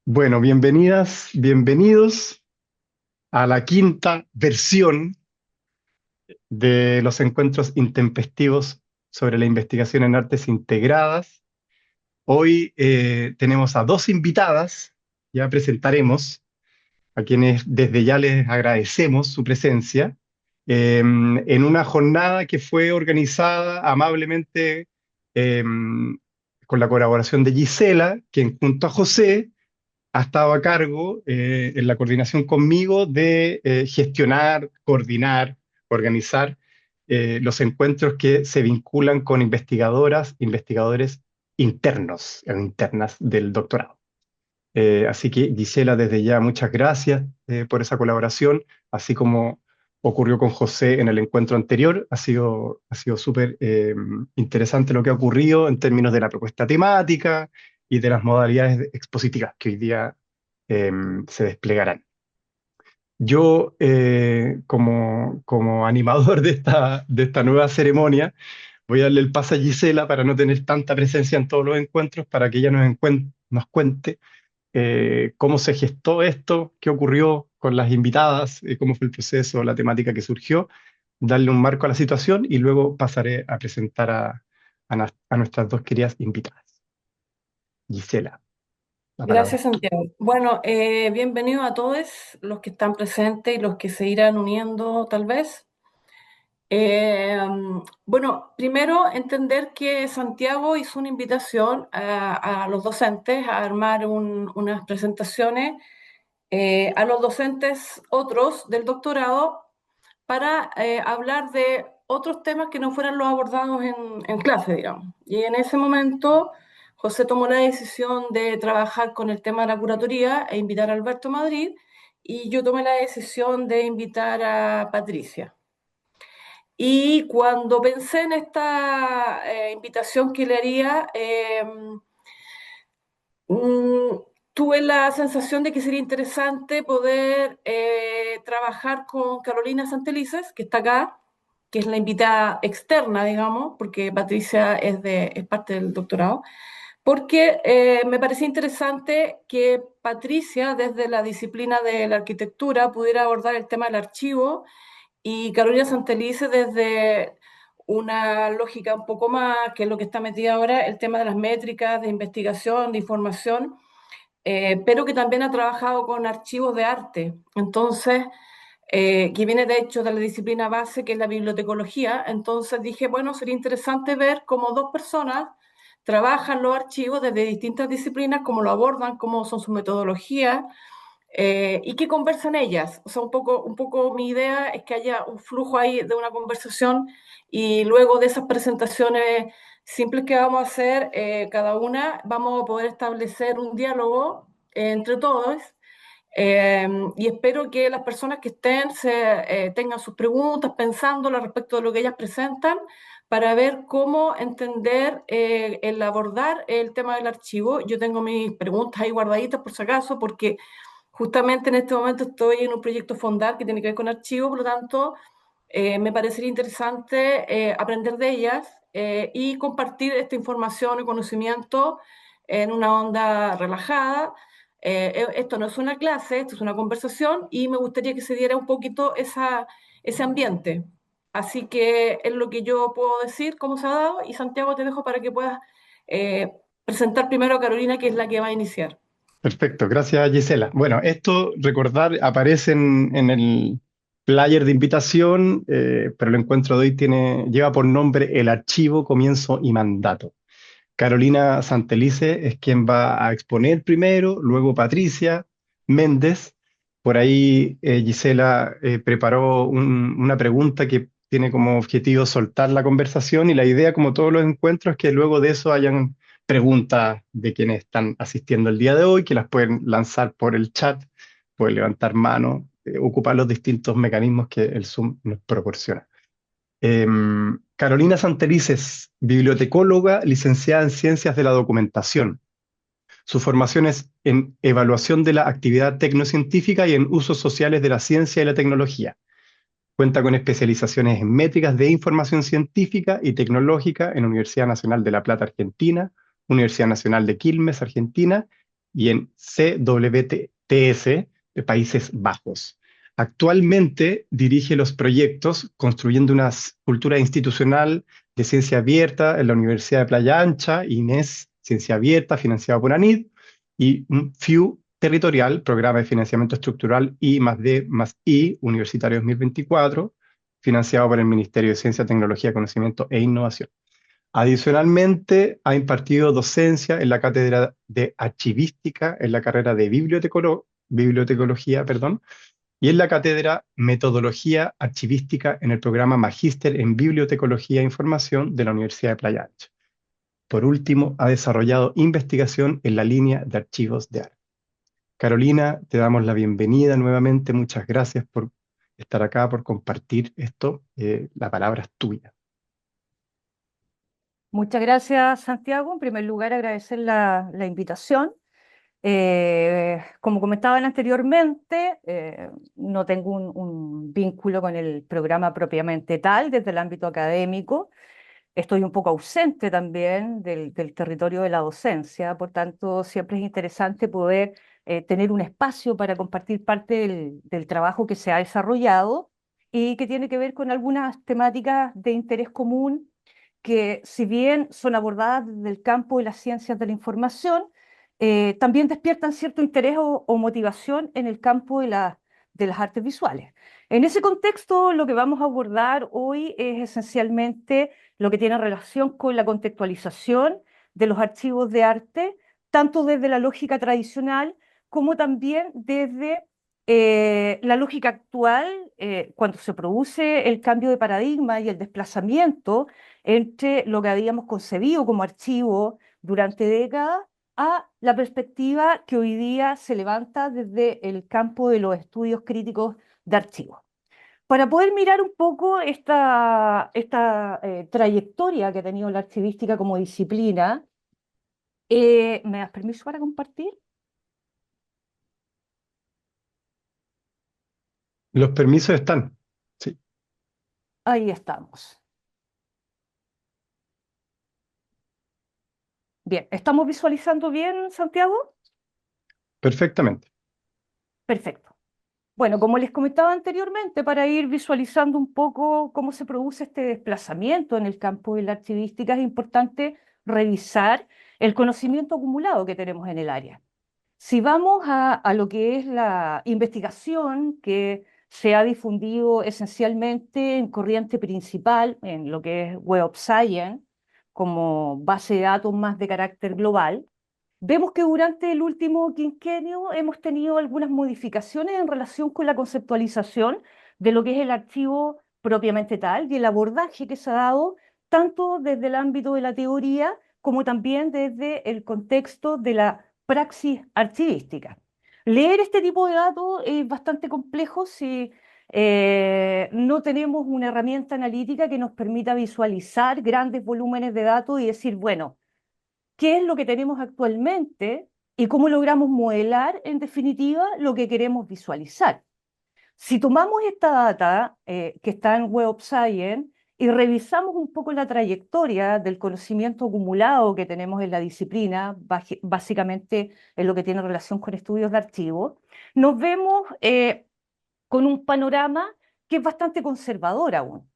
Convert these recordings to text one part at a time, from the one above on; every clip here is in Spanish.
Bueno, bienvenidas, bienvenidos a la quinta versión de los encuentros intempestivos sobre la investigación en artes integradas. Hoy tenemos a dos invitadas, ya presentaremos, a quienes desde ya les agradecemos su presencia, en una jornada que fue organizada amablemente eh, con la colaboración de Gisela, quien junto a José ha estado a cargo en la coordinación conmigo de gestionar, coordinar, organizar los encuentros que se vinculan con investigadoras, investigadores internos e internas del doctorado. Así que Gisela, desde ya muchas gracias por esa colaboración, así como ocurrió con José en el encuentro anterior. Ha sido súper interesante lo que ha ocurrido en términos de la propuesta temática y de las modalidades expositivas que hoy día eh, se desplegarán. Yo, como animador de esta nueva ceremonia, voy a darle el pase a Gisela para no tener tanta presencia en todos los encuentros, para que ella nos cuente cómo se gestó esto, qué ocurrió con las invitadas, cómo fue el proceso, la temática que surgió, darle un marco a la situación y luego pasaré a presentar a nuestras dos queridas invitadas. Gisela, la palabra Gracias, es tuya. Santiago. Bueno, bienvenidos a todos los que están presentes y los que se irán uniendo tal vez. Eh, bueno, primero entender que Santiago hizo una invitación a los docentes a armar unas presentaciones a los docentes otros del doctorado para hablar de otros temas que no fueran los abordados en clase, digamos. Y en ese momento José tomó la decisión de trabajar con el tema de la curatoría e invitar a Alberto Madrid, y yo tomé la decisión de invitar a Patricia. Y cuando pensé en esta invitación que le haría, Mm, tuve la sensación de que sería interesante poder trabajar con Carolina Santelices, que está acá, que es la invitada externa, digamos, porque Patricia es parte del doctorado, porque me parecía interesante que Patricia, desde la disciplina de la arquitectura, pudiera abordar el tema del archivo, y Carolina Santelices desde una lógica un poco más, que es lo que está metida ahora, el tema de las métricas, de investigación, de información, pero que también ha trabajado con archivos de arte. Entonces, que viene de hecho de la disciplina base, que es la bibliotecología. Entonces dije, bueno, sería interesante ver cómo dos personas trabajan los archivos desde distintas disciplinas, cómo lo abordan, cómo son sus metodologías, y qué conversan ellas. O sea, un poco mi idea es que haya un flujo ahí de una conversación, y luego de esas presentaciones simples que vamos a hacer, cada una, vamos a poder establecer un diálogo entre todos, y espero que las personas que estén tengan sus preguntas pensándolas respecto de lo que ellas presentan, para ver cómo entender el abordar el tema del archivo. Yo tengo mis preguntas ahí guardaditas por si acaso, porque justamente en este momento estoy en un proyecto fondar que tiene que ver con archivos. Por lo tanto, me parecería interesante aprender de ellas, y compartir esta información y conocimiento en una onda relajada. Esto no es una clase, esto es una conversación, y me gustaría que se diera un poquito ese ambiente. Así que es lo que yo puedo decir, cómo se ha dado, y Santiago, te dejo para que puedas eh, presentar primero a Carolina, que es la que va a iniciar. Perfecto, gracias Gisela. Bueno, esto, recordar, aparece en el flyer de invitación, pero el encuentro de hoy lleva por nombre El archivo, comienzo y mandato. Carolina Santelice es quien va a exponer primero, luego Patricia Méndez. Por ahí Gisela preparó una pregunta que tiene como objetivo soltar la conversación, y la idea, como todos los encuentros, es que luego de eso hayan preguntas de quienes están asistiendo el día de hoy, que las pueden lanzar por el chat, pueden levantar mano, ocupar los distintos mecanismos que el Zoom nos proporciona. Carolina Santelices, bibliotecóloga, licenciada en Ciencias de la Documentación. Su formación es en evaluación de la actividad tecnocientífica y en usos sociales de la ciencia y la tecnología. Cuenta con especializaciones en métricas de información científica y tecnológica en Universidad Nacional de La Plata, Argentina, Universidad Nacional de Quilmes, Argentina, y en CWTS de Países Bajos. Actualmente dirige los proyectos Construyendo una cultura institucional de ciencia abierta en la Universidad de Playa Ancha, INES Ciencia Abierta, financiado por ANID, y un FIU territorial, Programa de Financiamiento Estructural I+D+I, Universitario 2024, financiado por el Ministerio de Ciencia, Tecnología, Conocimiento e Innovación. Adicionalmente, ha impartido docencia en la cátedra de archivística, en la carrera de bibliotecología, y en la cátedra Metodología Archivística en el programa Magíster en Bibliotecología e Información de la Universidad de Playa Ancha. Por último, ha desarrollado investigación en la línea de archivos de arte. Carolina, te damos la bienvenida nuevamente. Muchas gracias por estar acá, por compartir esto. La palabra es tuya. Muchas gracias, Santiago. En primer lugar, agradecer la invitación. Como comentaban anteriormente, no tengo un vínculo con el programa propiamente tal desde el ámbito académico. Estoy un poco ausente también del territorio de la docencia, por tanto, siempre es interesante poder tener un espacio para compartir parte del trabajo que se ha desarrollado y que tiene que ver con algunas temáticas de interés común que, si bien son abordadas desde el campo de las ciencias de la información, también despiertan cierto interés o motivación en el campo de las artes visuales. En ese contexto, lo que vamos a abordar hoy es esencialmente lo que tiene relación con la contextualización de los archivos de arte, tanto desde la lógica tradicional como también desde la lógica actual, cuando se produce el cambio de paradigma y el desplazamiento entre lo que habíamos concebido como archivo durante décadas a la perspectiva que hoy día se levanta desde el campo de los estudios críticos de archivos. Para poder mirar un poco esta trayectoria que ha tenido la archivística como disciplina, ¿me das permiso para compartir? Los permisos están. Sí, Ahí estamos. Bien, ¿estamos visualizando bien, Santiago? perfectamente. Perfecto. Bueno, como les comentaba anteriormente, para ir visualizando un poco cómo se produce este desplazamiento en el campo de la archivística, es importante revisar el conocimiento acumulado que tenemos en el área. Si vamos a lo que es la investigación que se ha difundido esencialmente en corriente principal, en lo que es Web of Science, como base de datos más de carácter global, vemos que durante el último quinquenio hemos tenido algunas modificaciones en relación con la conceptualización de lo que es el archivo propiamente tal y el abordaje que se ha dado tanto desde el ámbito de la teoría como también desde el contexto de la praxis archivística. Leer este tipo de datos es bastante complejo si no tenemos una herramienta analítica que nos permita visualizar grandes volúmenes de datos y decir, bueno, ¿qué es lo que tenemos actualmente y cómo logramos modelar, en definitiva, lo que queremos visualizar? Si tomamos esta data que está en Web of Science y revisamos un poco la trayectoria del conocimiento acumulado que tenemos en la disciplina, básicamente en lo que tiene relación con estudios de archivo, nos vemos con un panorama que es bastante conservador aún,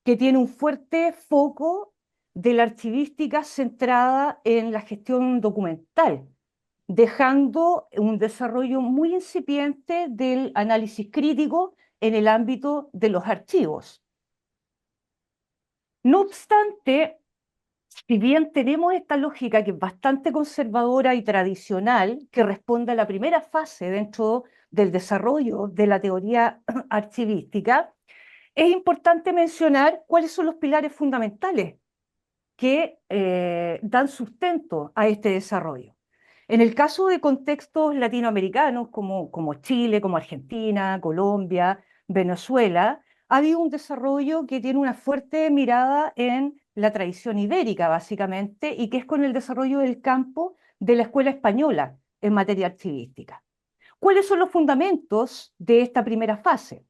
que tiene un fuerte foco de la archivística centrada en la gestión documental, dejando un desarrollo muy incipiente del análisis crítico en el ámbito de los archivos. No obstante, si bien tenemos esta lógica que es bastante conservadora y tradicional, que responde a la primera fase dentro del desarrollo de la teoría archivística, es importante mencionar cuáles son los pilares fundamentales que dan sustento a este desarrollo. En el caso de contextos latinoamericanos como Chile, como Argentina, Colombia, Venezuela, ha habido un desarrollo que tiene una fuerte mirada en la tradición ibérica, básicamente, y que es con el desarrollo del campo de la escuela española en materia archivística. ¿Cuáles son los fundamentos de esta primera fase?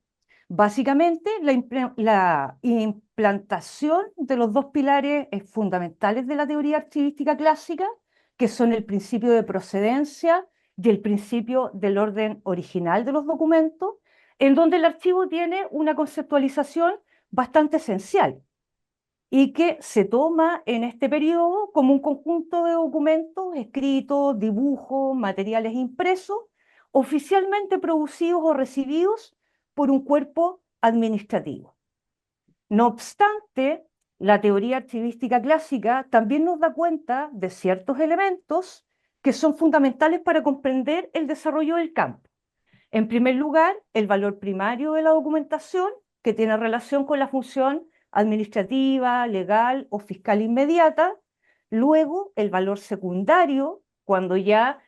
Básicamente, la implantación de los dos pilares fundamentales de la teoría archivística clásica, que son el principio de procedencia y el principio del orden original de los documentos, en donde el archivo tiene una conceptualización bastante esencial y que se toma en este periodo como un conjunto de documentos escritos, dibujos, materiales impresos, oficialmente producidos o recibidos por un cuerpo administrativo. No obstante, la teoría archivística clásica también nos da cuenta de ciertos elementos que son fundamentales para comprender el desarrollo del campo. En primer lugar, el valor primario de la documentación, que tiene relación con la función administrativa, legal o fiscal inmediata. Luego, el valor secundario, cuando ya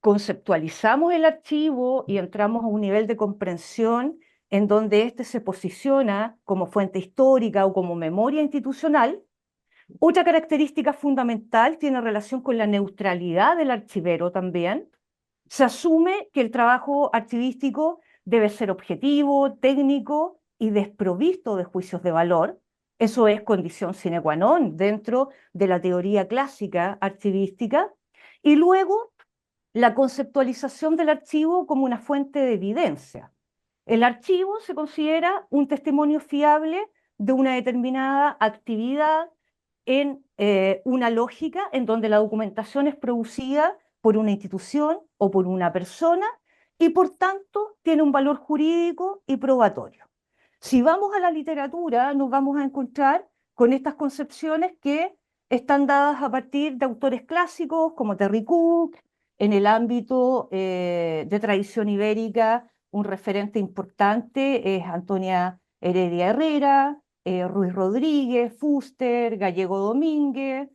conceptualizamos el archivo y entramos a un nivel de comprensión en donde éste se posiciona como fuente histórica o como memoria institucional. Otra característica fundamental tiene relación con la neutralidad del archivero también. Se asume que el trabajo archivístico debe ser objetivo, técnico y desprovisto de juicios de valor. Eso es condición sine qua non dentro de la teoría clásica archivística. Y luego, la conceptualización del archivo como una fuente de evidencia. El archivo se considera un testimonio fiable de una determinada actividad en una lógica en donde la documentación es producida por una institución o por una persona y por tanto tiene un valor jurídico y probatorio. Si vamos a la literatura, nos vamos a encontrar con estas concepciones que están dadas a partir de autores clásicos como Terry Cook. En el ámbito de tradición ibérica, un referente importante es Antonia Heredia Herrera, Ruiz Rodríguez, Fuster, Gallego Domínguez.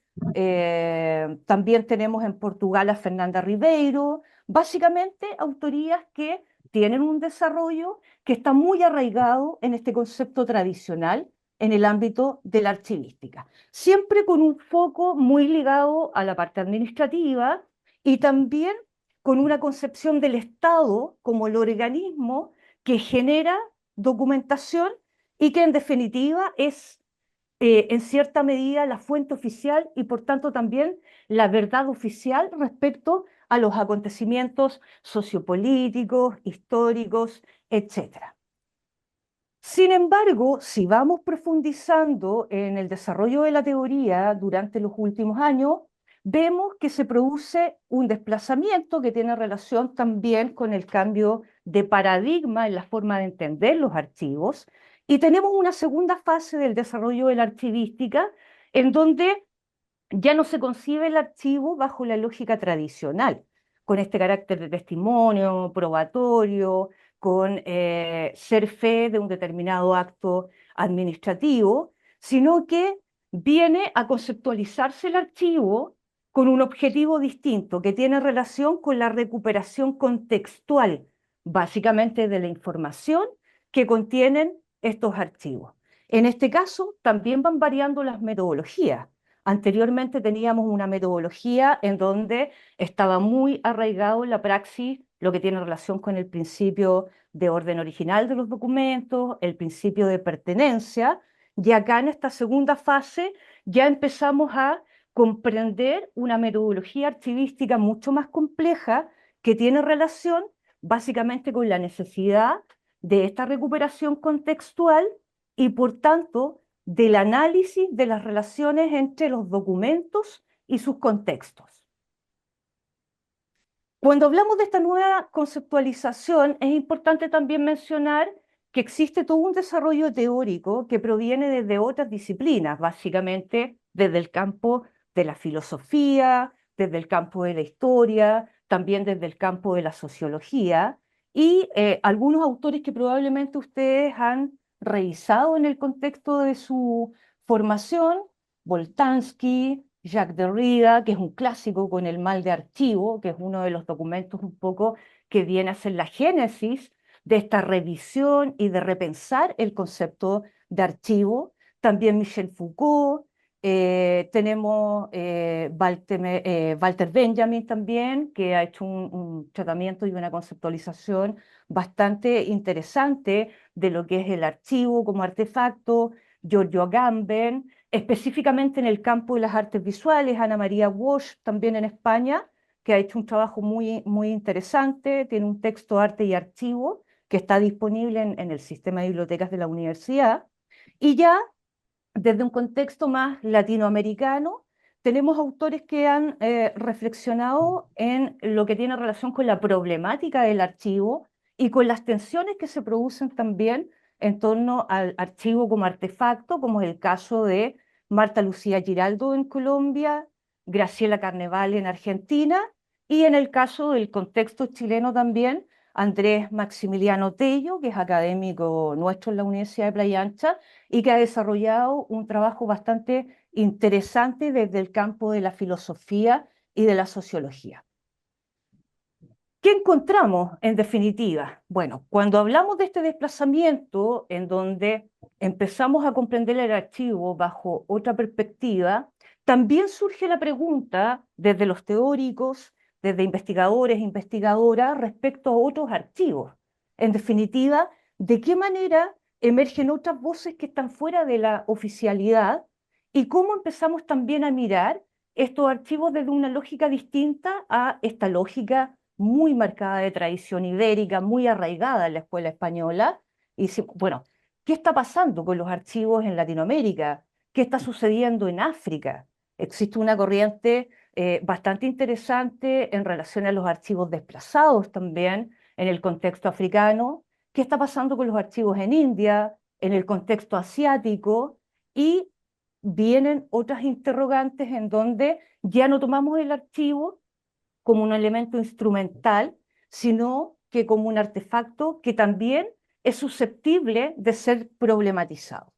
También tenemos en Portugal a Fernanda Ribeiro. Básicamente, autorías que tienen un desarrollo que está muy arraigado en este concepto tradicional en el ámbito de la archivística, siempre con un foco muy ligado a la parte administrativa y también con una concepción del Estado como el organismo que genera documentación y que en definitiva es en cierta medida la fuente oficial y por tanto también la verdad oficial respecto a los acontecimientos sociopolíticos, históricos, etc. Sin embargo, si vamos profundizando en el desarrollo de la teoría durante los últimos años, vemos que se produce un desplazamiento que tiene relación también con el cambio de paradigma en la forma de entender los archivos, y tenemos una segunda fase del desarrollo de la archivística en donde ya no se concibe el archivo bajo la lógica tradicional, con este carácter de testimonio, probatorio, con ser fe de un determinado acto administrativo, sino que viene a conceptualizarse el archivo con un objetivo distinto que tiene relación con la recuperación contextual, básicamente de la información que contienen estos archivos. En este caso, también van variando las metodologías. Anteriormente teníamos una metodología en donde estaba muy arraigado en la praxis lo que tiene relación con el principio de orden original de los documentos, el principio de pertenencia, y acá en esta segunda fase ya empezamos a comprender una metodología archivística mucho más compleja que tiene relación básicamente con la necesidad de esta recuperación contextual y por tanto del análisis de las relaciones entre los documentos y sus contextos. Cuando hablamos de esta nueva conceptualización, es importante también mencionar que existe todo un desarrollo teórico que proviene desde otras disciplinas, básicamente desde el campo de la filosofía, desde el campo de la historia, también desde el campo de la sociología, y algunos autores que probablemente ustedes han revisado en el contexto de su formación: Boltanski, Jacques Derrida, que es un clásico con el mal de archivo, que es uno de los documentos un poco que viene a ser la génesis de esta revisión y de repensar el concepto de archivo. También Michel Foucault, tenemos Walter Benjamin también, que ha hecho un tratamiento y una conceptualización bastante interesante de lo que es el archivo como artefacto. Giorgio Agamben, específicamente en el campo de las artes visuales, Ana María Walsh, también en España, que ha hecho un trabajo muy interesante, tiene un texto Arte y Archivo que está disponible en el sistema de bibliotecas de la universidad, y ya desde un contexto más latinoamericano, tenemos autores que han reflexionado en lo que tiene relación con la problemática del archivo y con las tensiones que se producen también en torno al archivo como artefacto, como es el caso de Marta Lucía Giraldo en Colombia, Graciela Carnevale en Argentina, y en el caso del contexto chileno también, Andrés Maximiliano Tello, que es académico nuestro en la Universidad de Playa Ancha, y que ha desarrollado un trabajo bastante interesante desde el campo de la filosofía y de la sociología. ¿Qué encontramos en definitiva? Bueno, cuando hablamos de este desplazamiento en donde empezamos a comprender el archivo bajo otra perspectiva, también surge la pregunta desde los teóricos, desde investigadores e investigadoras respecto a otros archivos. En definitiva, ¿de qué manera emergen otras voces que están fuera de la oficialidad y cómo empezamos también a mirar estos archivos desde una lógica distinta a esta lógica muy marcada de tradición ibérica, muy arraigada en la escuela española? Y bueno, ¿qué está pasando con los archivos en Latinoamérica? ¿Qué está sucediendo en África? Existe una corriente bastante interesante en relación a los archivos desplazados también en el contexto africano. ¿Qué está pasando con los archivos en India, en el contexto asiático? Y vienen otras interrogantes en donde ya no tomamos el archivo como un elemento instrumental, sino que como un artefacto que también es susceptible de ser problematizado.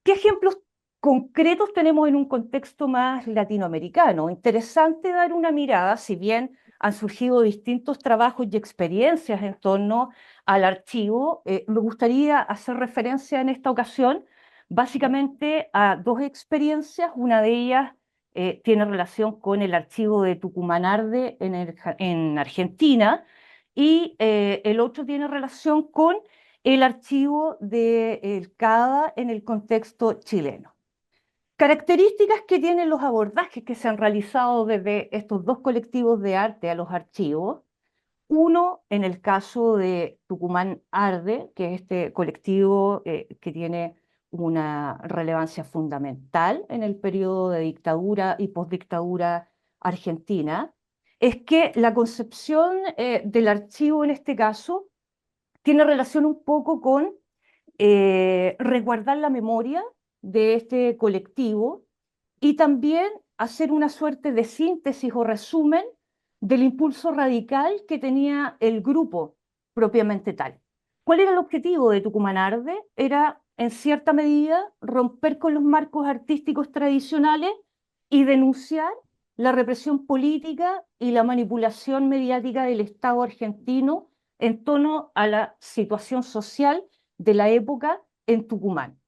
¿Qué ejemplos concretos tenemos en un contexto más latinoamericano? Interesante dar una mirada, si bien han surgido distintos trabajos y experiencias en torno al archivo, me gustaría hacer referencia en esta ocasión básicamente a dos experiencias. Una de ellas tiene relación con el archivo de Tucumán Arde en Argentina, y el otro tiene relación con el archivo del CADA en el contexto chileno. Características que tienen los abordajes que se han realizado desde estos dos colectivos de arte a los archivos. Uno, en el caso de Tucumán Arde, que es este colectivo que tiene una relevancia fundamental en el periodo de dictadura y postdictadura argentina, es que la concepción del archivo en este caso tiene relación un poco con resguardar la memoria de este colectivo y también hacer una suerte de síntesis o resumen del impulso radical que tenía el grupo propiamente tal. ¿Cuál era el objetivo de Tucumán Arde? Era, en cierta medida, romper con los marcos artísticos tradicionales y denunciar la represión política y la manipulación mediática del Estado argentino en torno a la situación social de la época en Tucumán.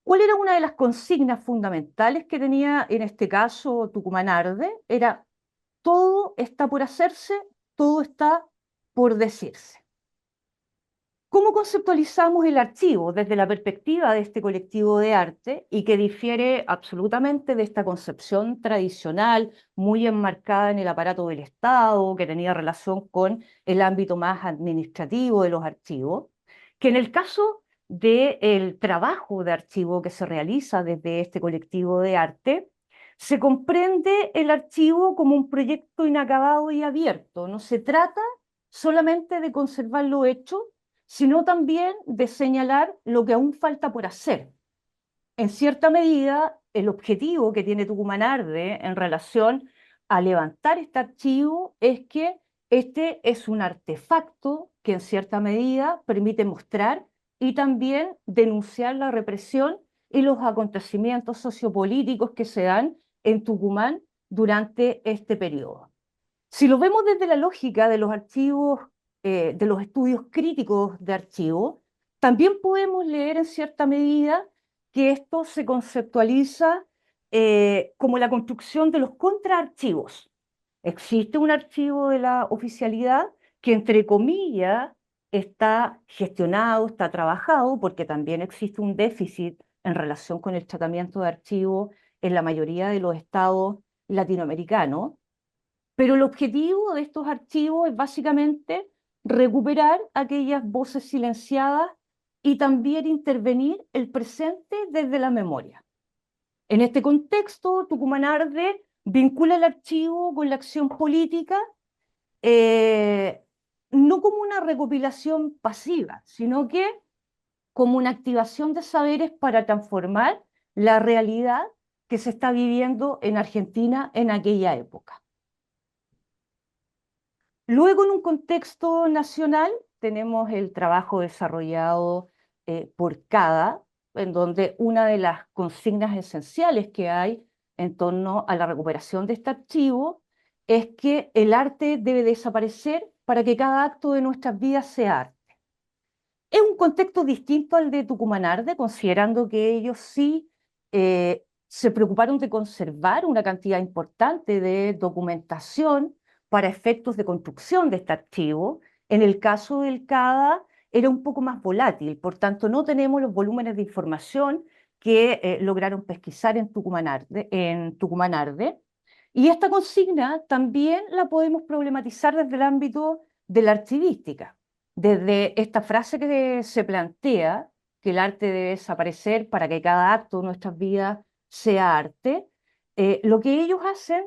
¿Cuál era una de las consignas fundamentales que tenía en este caso Tucumán Arde? Era: todo está por hacerse, todo está por decirse. ¿Cómo conceptualizamos el archivo desde la perspectiva de este colectivo de arte y que difiere absolutamente de esta concepción tradicional, muy enmarcada en el aparato del Estado, que tenía relación con el ámbito más administrativo de los archivos? Que en el caso del trabajo de archivo que se realiza desde este colectivo de arte, se comprende el archivo como un proyecto inacabado y abierto. No se trata solamente de conservar lo hecho, sino también de señalar lo que aún falta por hacer. En cierta medida, el objetivo que tiene Tucumán Arde en relación a levantar este archivo es que este es un artefacto que en cierta medida permite mostrar y también denunciar la represión y los acontecimientos sociopolíticos que se dan en Tucumán durante este periodo. Si lo vemos desde la lógica de los archivos, de los estudios críticos de archivos, también podemos leer en cierta medida que esto se conceptualiza como la construcción de los contraarchivos. Existe un archivo de la oficialidad que, entre comillas, está gestionado, está trabajado, porque también existe un déficit en relación con el tratamiento de archivos en la mayoría de los estados latinoamericanos. Pero el objetivo de estos archivos es básicamente recuperar aquellas voces silenciadas y también intervenir el presente desde la memoria. En este contexto, Tucumán Arde vincula el archivo con la acción política, eh, no como una recopilación pasiva, sino que como una activación de saberes para transformar la realidad que se está viviendo en Argentina en aquella época. Luego, en un contexto nacional, tenemos el trabajo desarrollado por CADA, en donde una de las consignas esenciales que hay en torno a la recuperación de este archivo es que el arte debe desaparecer para que cada acto de nuestras vidas sea arte. Es un contexto distinto al de Tucumán Arde, considerando que ellos sí se preocuparon de conservar una cantidad importante de documentación para efectos de construcción de este archivo. En el caso del CADA era un poco más volátil, por tanto no tenemos los volúmenes de información que lograron pesquisar en Tucumán Arde. Y esta consigna también la podemos problematizar desde el ámbito de la archivística, desde esta frase que se plantea, que el arte debe desaparecer para que cada acto de nuestras vidas sea arte. Lo que ellos hacen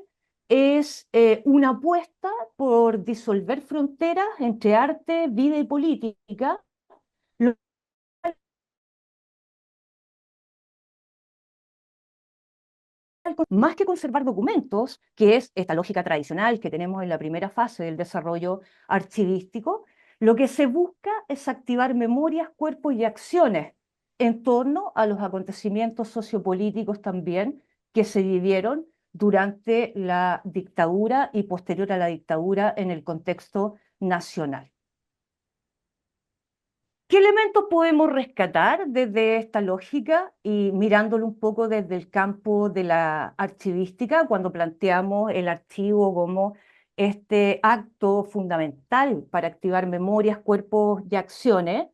es una apuesta por disolver fronteras entre arte, vida y política, lo más que conservar documentos, que es esta lógica tradicional que tenemos en la primera fase del desarrollo archivístico. Lo que se busca es activar memorias, cuerpos y acciones en torno a los acontecimientos sociopolíticos también que se vivieron durante la dictadura y posterior a la dictadura en el contexto nacional. ¿Qué elementos podemos rescatar desde esta lógica y mirándolo un poco desde el campo de la archivística, cuando planteamos el archivo como este acto fundamental para activar memorias, cuerpos y acciones?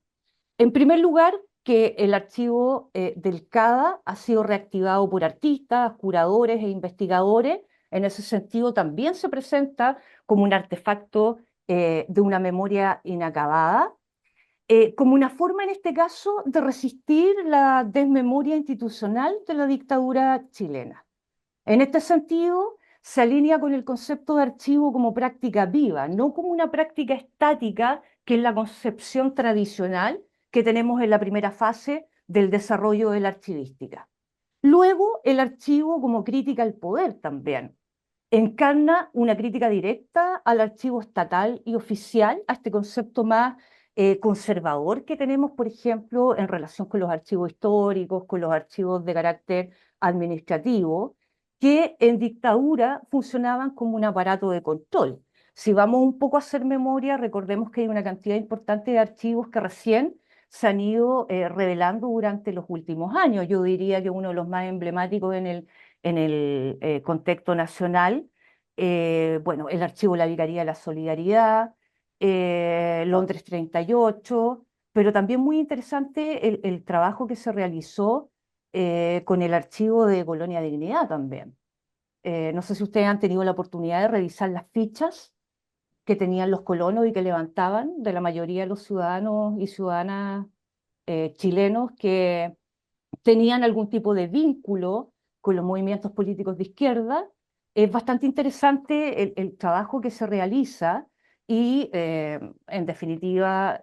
En primer lugar, que el archivo del CADA ha sido reactivado por artistas, curadores e investigadores. En ese sentido, también se presenta como un artefacto de una memoria inacabada, como una forma, en este caso, de resistir la desmemoria institucional de la dictadura chilena. En este sentido, se alinea con el concepto de archivo como práctica viva, no como una práctica estática, que es la concepción tradicional que tenemos en la primera fase del desarrollo de la archivística. Luego, el archivo como crítica al poder también. Encarna una crítica directa al archivo estatal y oficial, a este concepto más conservador que tenemos, por ejemplo, en relación con los archivos históricos, con los archivos de carácter administrativo, que en dictadura funcionaban como un aparato de control. Si vamos un poco a hacer memoria, recordemos que hay una cantidad importante de archivos que recién se han ido revelando durante los últimos años. Yo diría que uno de los más emblemáticos en el contexto nacional, bueno, el archivo de la Vicaría de la Solidaridad, Londres 38, pero también muy interesante el trabajo que se realizó con el archivo de Colonia Dignidad también. No sé si ustedes han tenido la oportunidad de revisar las fichas que tenían los colonos y que levantaban de la mayoría de los ciudadanos y ciudadanas chilenos que tenían algún tipo de vínculo con los movimientos políticos de izquierda. Es bastante interesante el trabajo que se realiza y, en definitiva,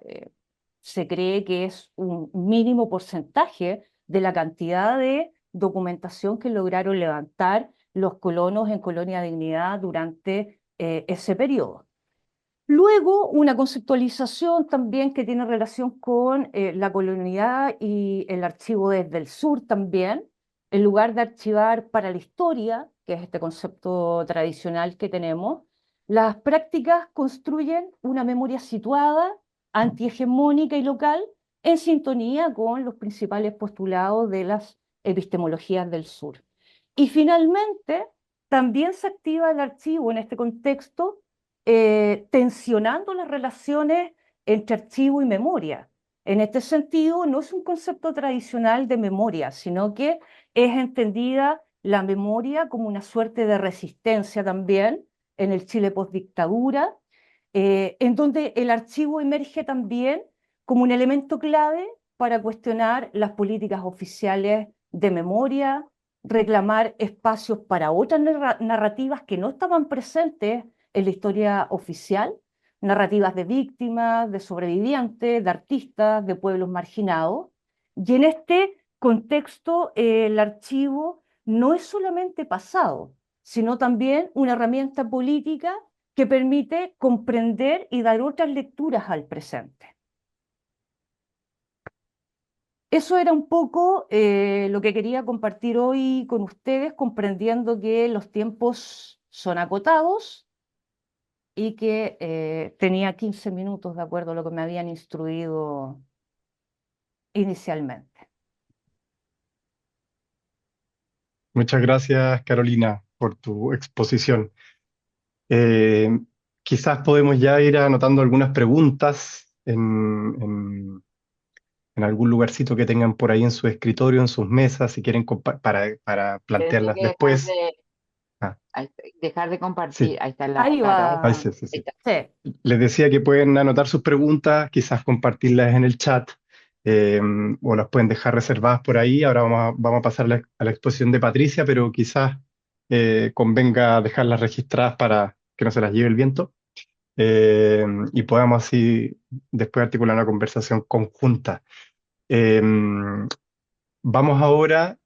se cree que es un mínimo porcentaje de la cantidad de documentación que lograron levantar los colonos en Colonia Dignidad durante ese periodo. Luego, una conceptualización también que tiene relación con la colonialidad y el archivo desde el sur también, en lugar de archivar para la historia, que es este concepto tradicional que tenemos, las prácticas construyen una memoria situada, antihegemónica y local, en sintonía con los principales postulados de las epistemologías del sur. Y finalmente, también se activa el archivo en este contexto tensionando las relaciones entre archivo y memoria. En este sentido, no es un concepto tradicional de memoria, sino que es entendida la memoria como una suerte de resistencia también en el Chile postdictadura, en donde el archivo emerge también como un elemento clave para cuestionar las políticas oficiales de memoria, reclamar espacios para otras narrativas que no estaban presentes en la historia oficial, narrativas de víctimas, de sobrevivientes, de artistas, de pueblos marginados. Y en este contexto, el archivo no es solamente pasado, sino también una herramienta política que permite comprender y dar otras lecturas al presente. Eso era un poco lo que quería compartir hoy con ustedes, comprendiendo que los tiempos son acotados y que tenía 15 minutos de acuerdo a lo que me habían instruido inicialmente. Muchas gracias, Carolina, por tu exposición. Eh, Quizás podemos ya ir anotando algunas preguntas en algún lugarcito que tengan por ahí en su escritorio, en sus mesas, si quieren para Tendría plantearlas que dejar después. de, Ah, dejar de sí, compartir. Ahí está Ahí claro, ahí va. sí, sí, ahí sí. está. Sí. Les decía que pueden anotar sus preguntas, quizás compartirlas en el chat, o las pueden dejar reservadas por ahí. Ahora vamos a pasar a la exposición de Patricia, pero quizás convenga dejarlas registradas para que no se las lleve el viento, y podamos así después articular una conversación conjunta. Eh, Vamos ahora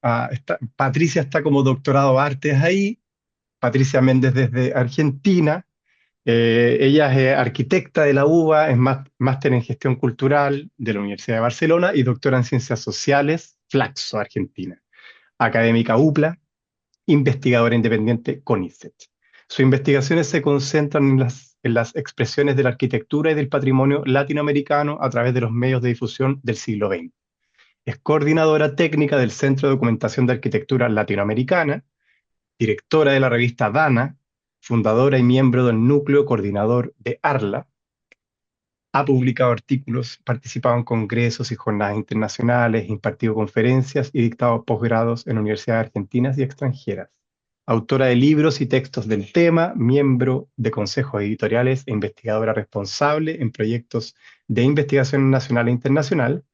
Patricia está como doctorado Artes ahí, Patricia Méndez desde Argentina. Ella es arquitecta de la UBA, es máster en gestión cultural de la Universidad de Barcelona y doctora en ciencias sociales, Flaxo, Argentina. Académica UPLA, investigadora independiente CONICET. Sus investigaciones se concentran en las expresiones de la arquitectura y del patrimonio latinoamericano a través de los medios de difusión del siglo XX. Es coordinadora técnica del Centro de Documentación de Arquitectura Latinoamericana, directora de la revista Dana, fundadora y miembro del núcleo coordinador de ARLA. Ha publicado artículos, participado en congresos y jornadas internacionales, impartido conferencias y dictado posgrados en universidades argentinas y extranjeras. Autora de libros y textos del tema, miembro de consejos editoriales e investigadora responsable en proyectos de investigación nacional e internacional,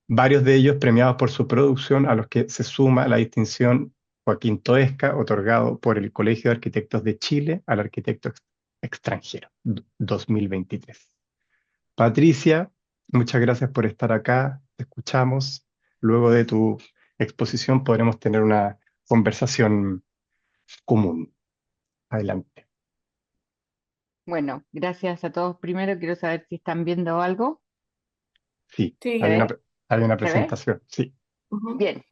varios de ellos premiados por su producción, a los que se suma la distinción Joaquín Toesca, otorgado por el Colegio de Arquitectos de Chile al arquitecto extranjero, 2023. Patricia, muchas gracias por estar acá, te escuchamos. Luego de tu exposición podremos tener una conversación común. Adelante. Bueno, gracias a todos. Primero quiero saber si están viendo algo. Sí, ¿Se Sí. ve? hay una ¿Se ve? presentación, sí. Ujú. Bien.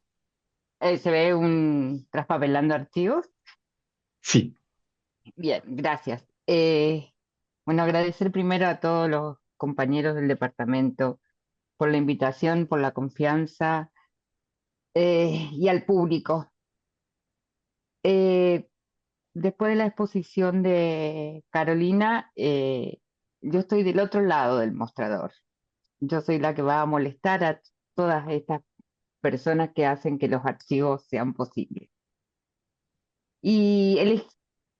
¿Se ve un traspapelando archivos? Sí, Bien, gracias. Bueno, agradecer primero a todos los compañeros del departamento por la invitación, por la confianza, y al público. Eh, Después de la exposición de Carolina, yo estoy del otro lado del mostrador. Yo soy la que va a molestar a todas estas personas que hacen que los archivos sean posibles. Y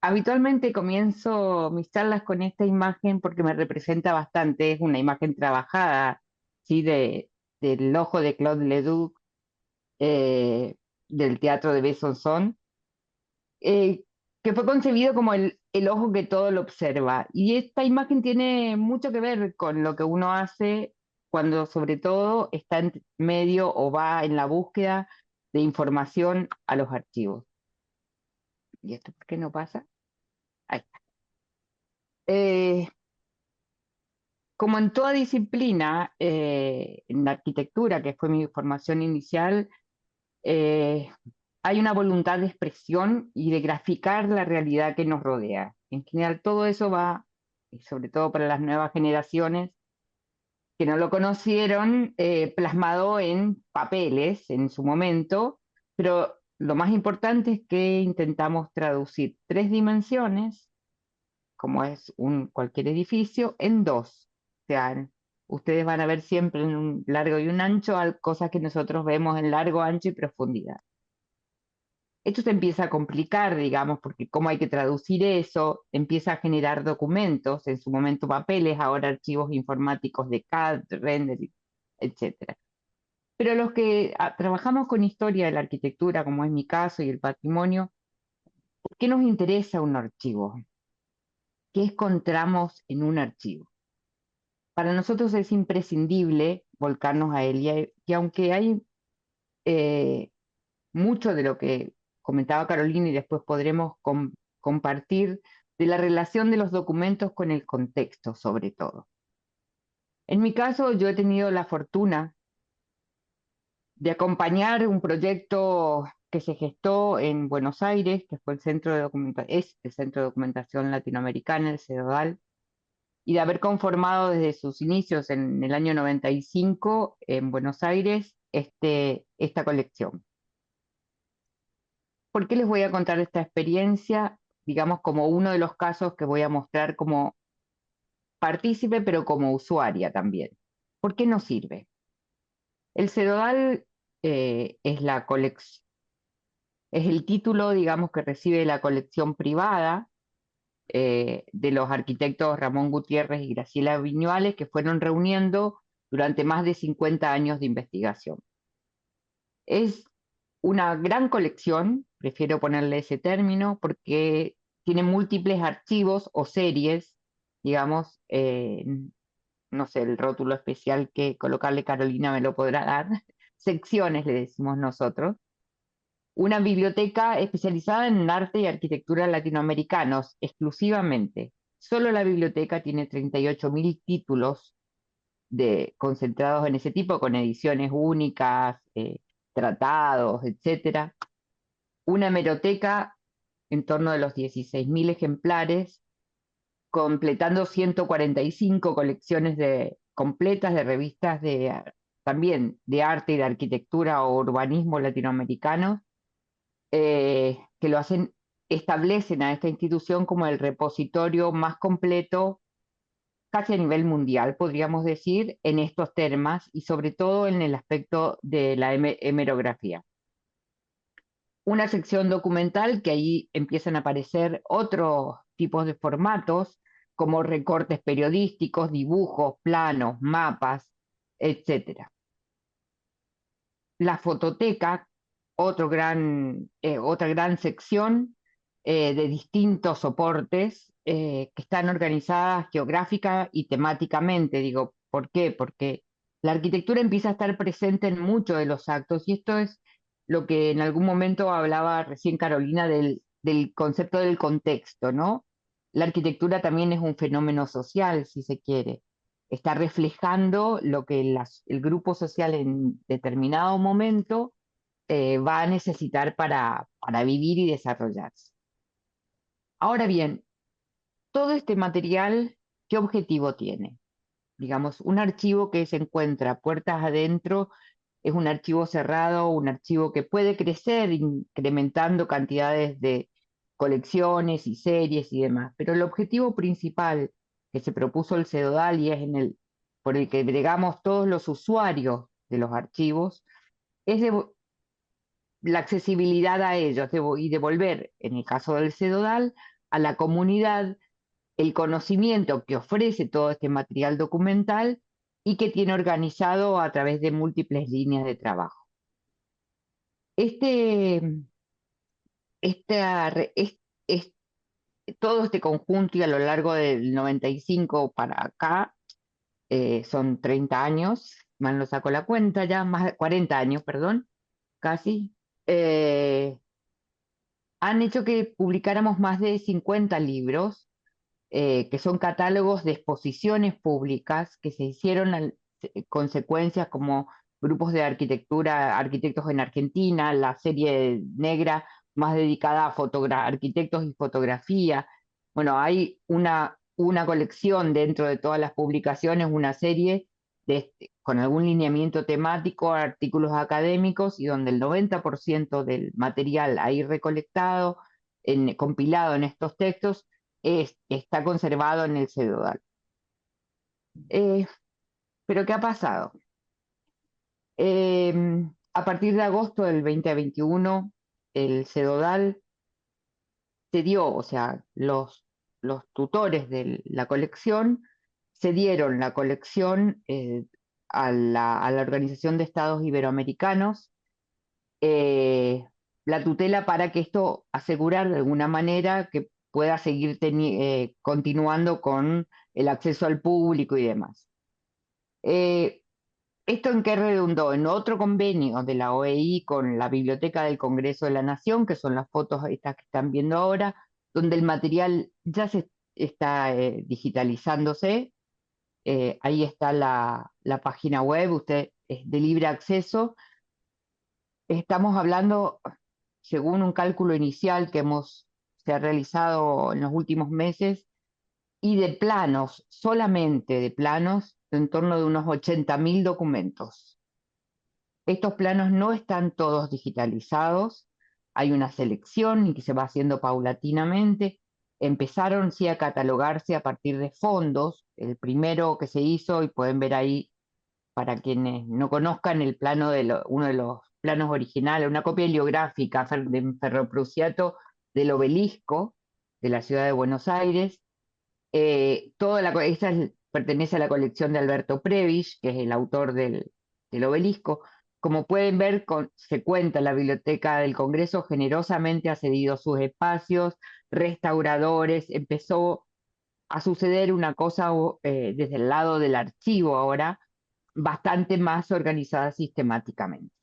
habitualmente comienzo mis charlas con esta imagen porque me representa bastante. Es una imagen trabajada, ¿sí? Del ojo de Claude Ledoux, del teatro de Besançon, eh, que fue concebido como el ojo que todo lo observa. Y esta imagen tiene mucho que ver con lo que uno hace cuando sobre todo está en medio o va en la búsqueda de información a los archivos. ¿Y esto por qué no pasa? Ahí está. Eh, Como en toda disciplina, en la arquitectura, que fue mi formación inicial, eh, hay una voluntad de expresión y de graficar la realidad que nos rodea. En general, todo eso va, y sobre todo para las nuevas generaciones que no lo conocieron, plasmado en papeles en su momento, pero lo más importante es que intentamos traducir tres dimensiones, como es cualquier edificio, en dos. O sea, Ustedes van a ver siempre en un largo y un ancho cosas que nosotros vemos en largo, ancho y profundidad. Esto se empieza a complicar, digamos, porque cómo hay que traducir eso, empieza a generar documentos, en su momento papeles, ahora archivos informáticos de CAD, render, etc. Pero los que trabajamos con historia de la arquitectura, como es mi caso, y el patrimonio, ¿por qué nos interesa un archivo? ¿Qué encontramos en un archivo? Para nosotros es imprescindible volcarnos a él, y aunque hay mucho de lo que comentaba Carolina y después podremos compartir de la relación de los documentos con el contexto, sobre todo. En mi caso, yo he tenido la fortuna de acompañar un proyecto que se gestó en Buenos Aires, que fue es el Centro de Documentación Latinoamericana, el CEDODAL, y de haber conformado desde sus inicios en el año 95 en Buenos Aires esta colección. ¿Por qué les voy a contar esta experiencia? Digamos, como uno de los casos que voy a mostrar como partícipe, pero como usuaria también. ¿Por qué nos sirve? El CEDODAL es es el título, digamos, que recibe la colección privada de los arquitectos Ramón Gutiérrez y Graciela Viñuales, que fueron reuniendo durante más de 50 años de investigación. Es una gran colección, prefiero ponerle ese término, porque tiene múltiples archivos o series, digamos, no sé, el rótulo especial que colocarle Carolina me lo podrá dar, secciones le decimos nosotros. Una biblioteca especializada en arte y arquitectura latinoamericanos, exclusivamente. Solo la biblioteca tiene 38.000 títulos concentrados en ese tipo, con ediciones únicas, tratados, etcétera. Una hemeroteca en torno de los 16.000 ejemplares, completando 145 colecciones completas de revistas también de arte y de arquitectura o urbanismo latinoamericanos, que establecen a esta institución como el repositorio más completo, casi a nivel mundial, podríamos decir, en estos temas y sobre todo en el aspecto de la hemerografía. Una sección documental que ahí empiezan a aparecer otros tipos de formatos, como recortes periodísticos, dibujos, planos, mapas, etc. La fototeca, otra gran sección de distintos soportes que están organizadas geográfica y temáticamente. Digo, ¿por qué? Porque la arquitectura empieza a estar presente en muchos de los actos, y esto es lo que en algún momento hablaba recién Carolina del concepto del contexto, ¿no? La arquitectura también es un fenómeno social, si se quiere. Está reflejando lo que el grupo social en determinado momento va a necesitar para vivir y desarrollarse. Ahora bien, todo este material, ¿qué objetivo tiene? Digamos, un archivo que se encuentra puertas adentro es un archivo cerrado, un archivo que puede crecer incrementando cantidades de colecciones y series y demás, pero el objetivo principal que se propuso el CEDODAL y es por el que bregamos todos los usuarios de los archivos, es la accesibilidad a ellos y devolver, en el caso del CEDODAL, a la comunidad el conocimiento que ofrece todo este material documental y que tiene organizado a través de múltiples líneas de trabajo. Este, esta re- es- Todo este conjunto, y a lo largo del 95 para acá, son 30 años, mal no saco la cuenta ya, más de 40 años, perdón, casi, eh, han hecho que publicáramos más de 50 libros, que son catálogos de exposiciones públicas que se hicieron consecuencias como grupos de arquitectura, arquitectos en Argentina, la serie negra más dedicada a arquitectos y fotografía. Bueno, hay una colección dentro de todas las publicaciones, una serie con algún lineamiento temático, artículos académicos, y donde el 90% del material ahí recolectado, compilado en estos textos, está conservado en el CEDODAL. Pero ¿qué ha pasado? A partir de agosto del 2021, el CEDODAL cedió, o sea, los tutores de la colección cedieron la colección a la Organización de Estados Iberoamericanos, eh, la tutela para que esto asegurar de alguna manera que pueda seguir continuando con el acceso al público y demás. Eh, ¿Esto en qué redundó? En otro convenio de la OEI con la Biblioteca del Congreso de la Nación, que son las fotos estas que están viendo ahora, donde el material ya se está digitalizándose. Ahí está la página web, usted es de libre acceso. Estamos hablando, según un cálculo inicial que se ha realizado en los últimos meses, y de planos, solamente de planos, en torno de unos 80.000 documentos. Estos planos no están todos digitalizados, hay una selección y que se va haciendo paulatinamente. Empezaron sí a catalogarse a partir de fondos. El primero que se hizo, y pueden ver ahí para quienes no conozcan el plano uno de los planos originales, una copia heliográfica de Ferroprusiato del obelisco de la ciudad de Buenos Aires. Pertenece a la colección de Alberto Prebisch, que es el autor del obelisco. Como pueden ver, se cuenta, la Biblioteca del Congreso generosamente ha cedido sus espacios, restauradores, empezó a suceder una cosa desde el lado del archivo ahora, bastante más organizada sistemáticamente.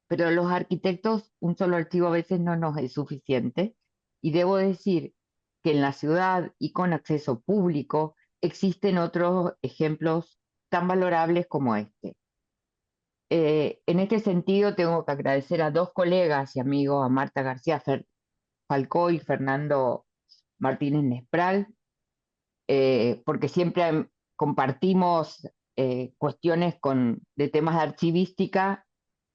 Pero los arquitectos, un solo archivo a veces no nos es suficiente, y debo decir que en la ciudad y con acceso público existen otros ejemplos tan valorables como este. En este sentido, tengo que agradecer a dos colegas y amigos, a Marta García Falcó y Fernando Martínez Nespral, porque siempre compartimos cuestiones de temas de archivística.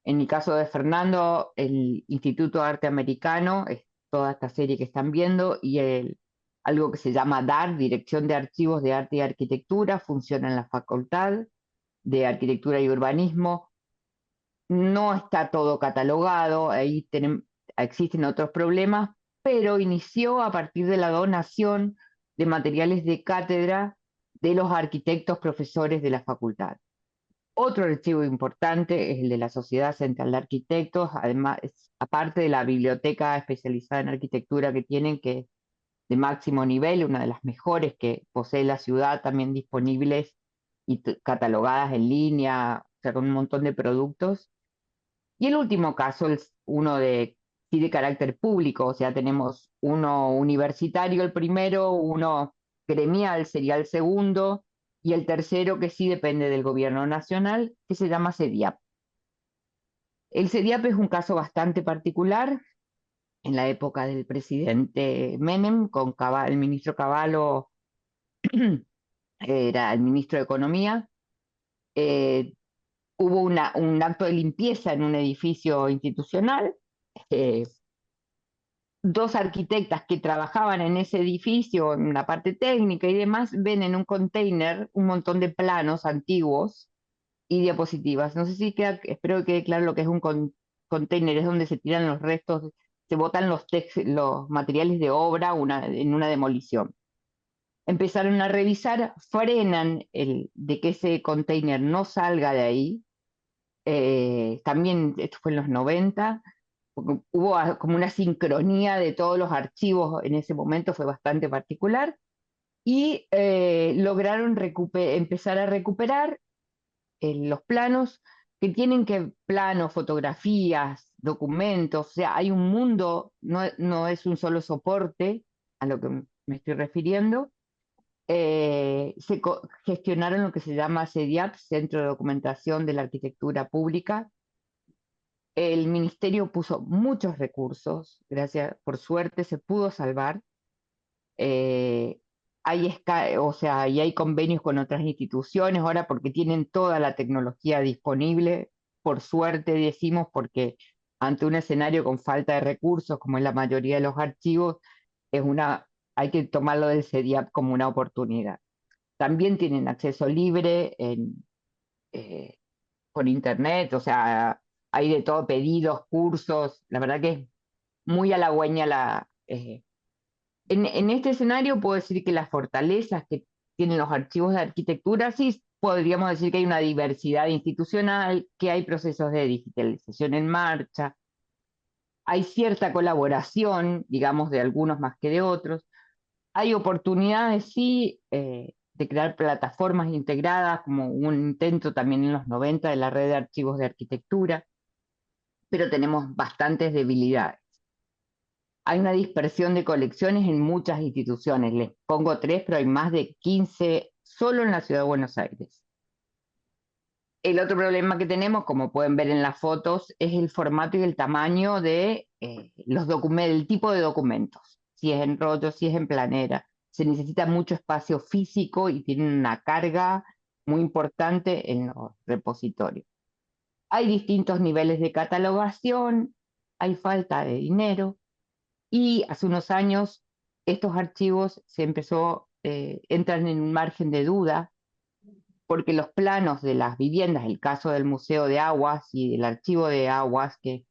En el caso de Fernando, el Instituto de Arte Americano, es toda esta serie que están viendo, y algo que se llama DAR, Dirección de Archivos de Arte y Arquitectura, funciona en la Facultad de Arquitectura y Urbanismo. No está todo catalogado, ahí existen otros problemas, pero inició a partir de la donación de materiales de cátedra de los arquitectos profesores de la facultad. Otro archivo importante es el de la Sociedad Central de Arquitectos, además, aparte de la biblioteca especializada en arquitectura que tienen, que es de máximo nivel, una de las mejores que posee la ciudad, también disponibles y catalogadas en línea, o sea, con un montón de productos. Y el último caso es uno sí, de carácter público, o sea, tenemos uno universitario el primero, uno gremial sería el segundo, y el tercero que sí depende del gobierno nacional, que se llama CEDIAP. El CEDIAP es un caso bastante particular. En la época del presidente Menem, con el ministro Cavallo era el ministro de Economía, hubo un acto de limpieza en un edificio institucional. eh, Dos arquitectas que trabajaban en ese edificio, en la parte técnica y demás, ven en un container un montón de planos antiguos y diapositivas. No sé si espero que quede claro lo que es un container, es donde se tiran los restos, se botan los materiales de obra en una demolición. Empezaron a revisar, frenan de que ese container no salga de ahí. También esto fue en los 90, porque hubo como una sincronía de todos los archivos en ese momento, fue bastante particular, y lograron empezar a recuperar los planos que tienen planos, fotografías, documentos, o sea, hay un mundo, no es un solo soporte a lo que me estoy refiriendo. Gestionaron lo que se llama CEDIAP, Centro de Documentación de la Arquitectura Pública. El ministerio puso muchos recursos, gracias, por suerte se pudo salvar. Eh, o sea, y hay convenios con otras instituciones ahora porque tienen toda la tecnología disponible, por suerte decimos, porque ante un escenario con falta de recursos, como es la mayoría de los archivos, hay que tomarlo del CEDIAP como una oportunidad. También tienen acceso libre eh, por internet, o sea, hay de todo, pedidos, cursos, la verdad que es muy halagüeña en este escenario puedo decir que las fortalezas que tienen los archivos de arquitectura, sí podríamos decir que hay una diversidad institucional, que hay procesos de digitalización en marcha, hay cierta colaboración, digamos, de algunos más que de otros, hay oportunidades, sí, de crear plataformas integradas, como un intento también en los 90 de la red de archivos de arquitectura, pero tenemos bastantes debilidades. Hay una dispersión de colecciones en muchas instituciones. Les pongo tres, pero hay más de 15 solo en la ciudad de Buenos Aires. El otro problema que tenemos, como pueden ver en las fotos, es el formato y el tamaño de los documentos, el tipo de documentos. Si es en rollo, si es en planera. Se necesita mucho espacio físico y tienen una carga muy importante en los repositorios. Hay distintos niveles de catalogación, hay falta de dinero. Y hace unos años estos archivos entran en un margen de duda porque los planos de las viviendas, el caso del Museo de Aguas y el Archivo de Aguas, que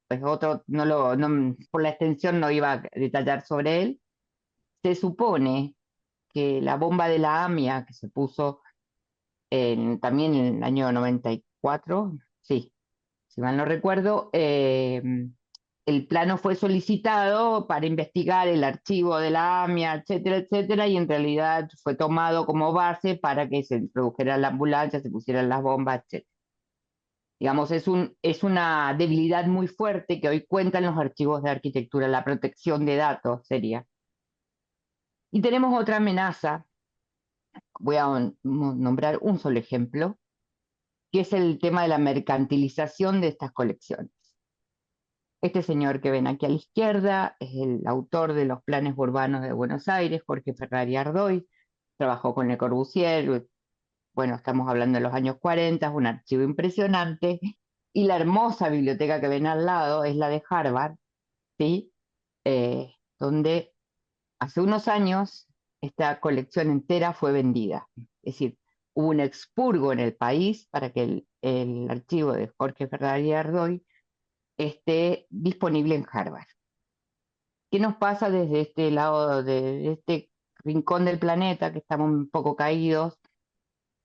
pues otro, por la extensión no iba a detallar sobre él, se supone que la bomba de la AMIA que se puso también en el año 94, sí, si mal no recuerdo, el plano fue solicitado para investigar el archivo de la AMIA, etcétera, etcétera, y en realidad fue tomado como base para que se produjera la ambulancia, se pusieran las bombas, etcétera. Digamos, es una debilidad muy fuerte que hoy cuentan los archivos de arquitectura, la protección de datos sería. Y tenemos otra amenaza, voy a nombrar un solo ejemplo, que es el tema de la mercantilización de estas colecciones. Este señor que ven aquí a la izquierda es el autor de los planes urbanos de Buenos Aires, Jorge Ferrari Ardoy, trabajó con Le Corbusier, bueno, estamos hablando de los años 40, es un archivo impresionante, y la hermosa biblioteca que ven al lado es la de Harvard, ¿sí? Donde hace unos años esta colección entera fue vendida. Es decir, hubo un expurgo en el país para que el archivo de Jorge Ferrari Ardoy esté disponible en Harvard. ¿Qué nos pasa desde este lado, de este rincón del planeta, que estamos un poco caídos?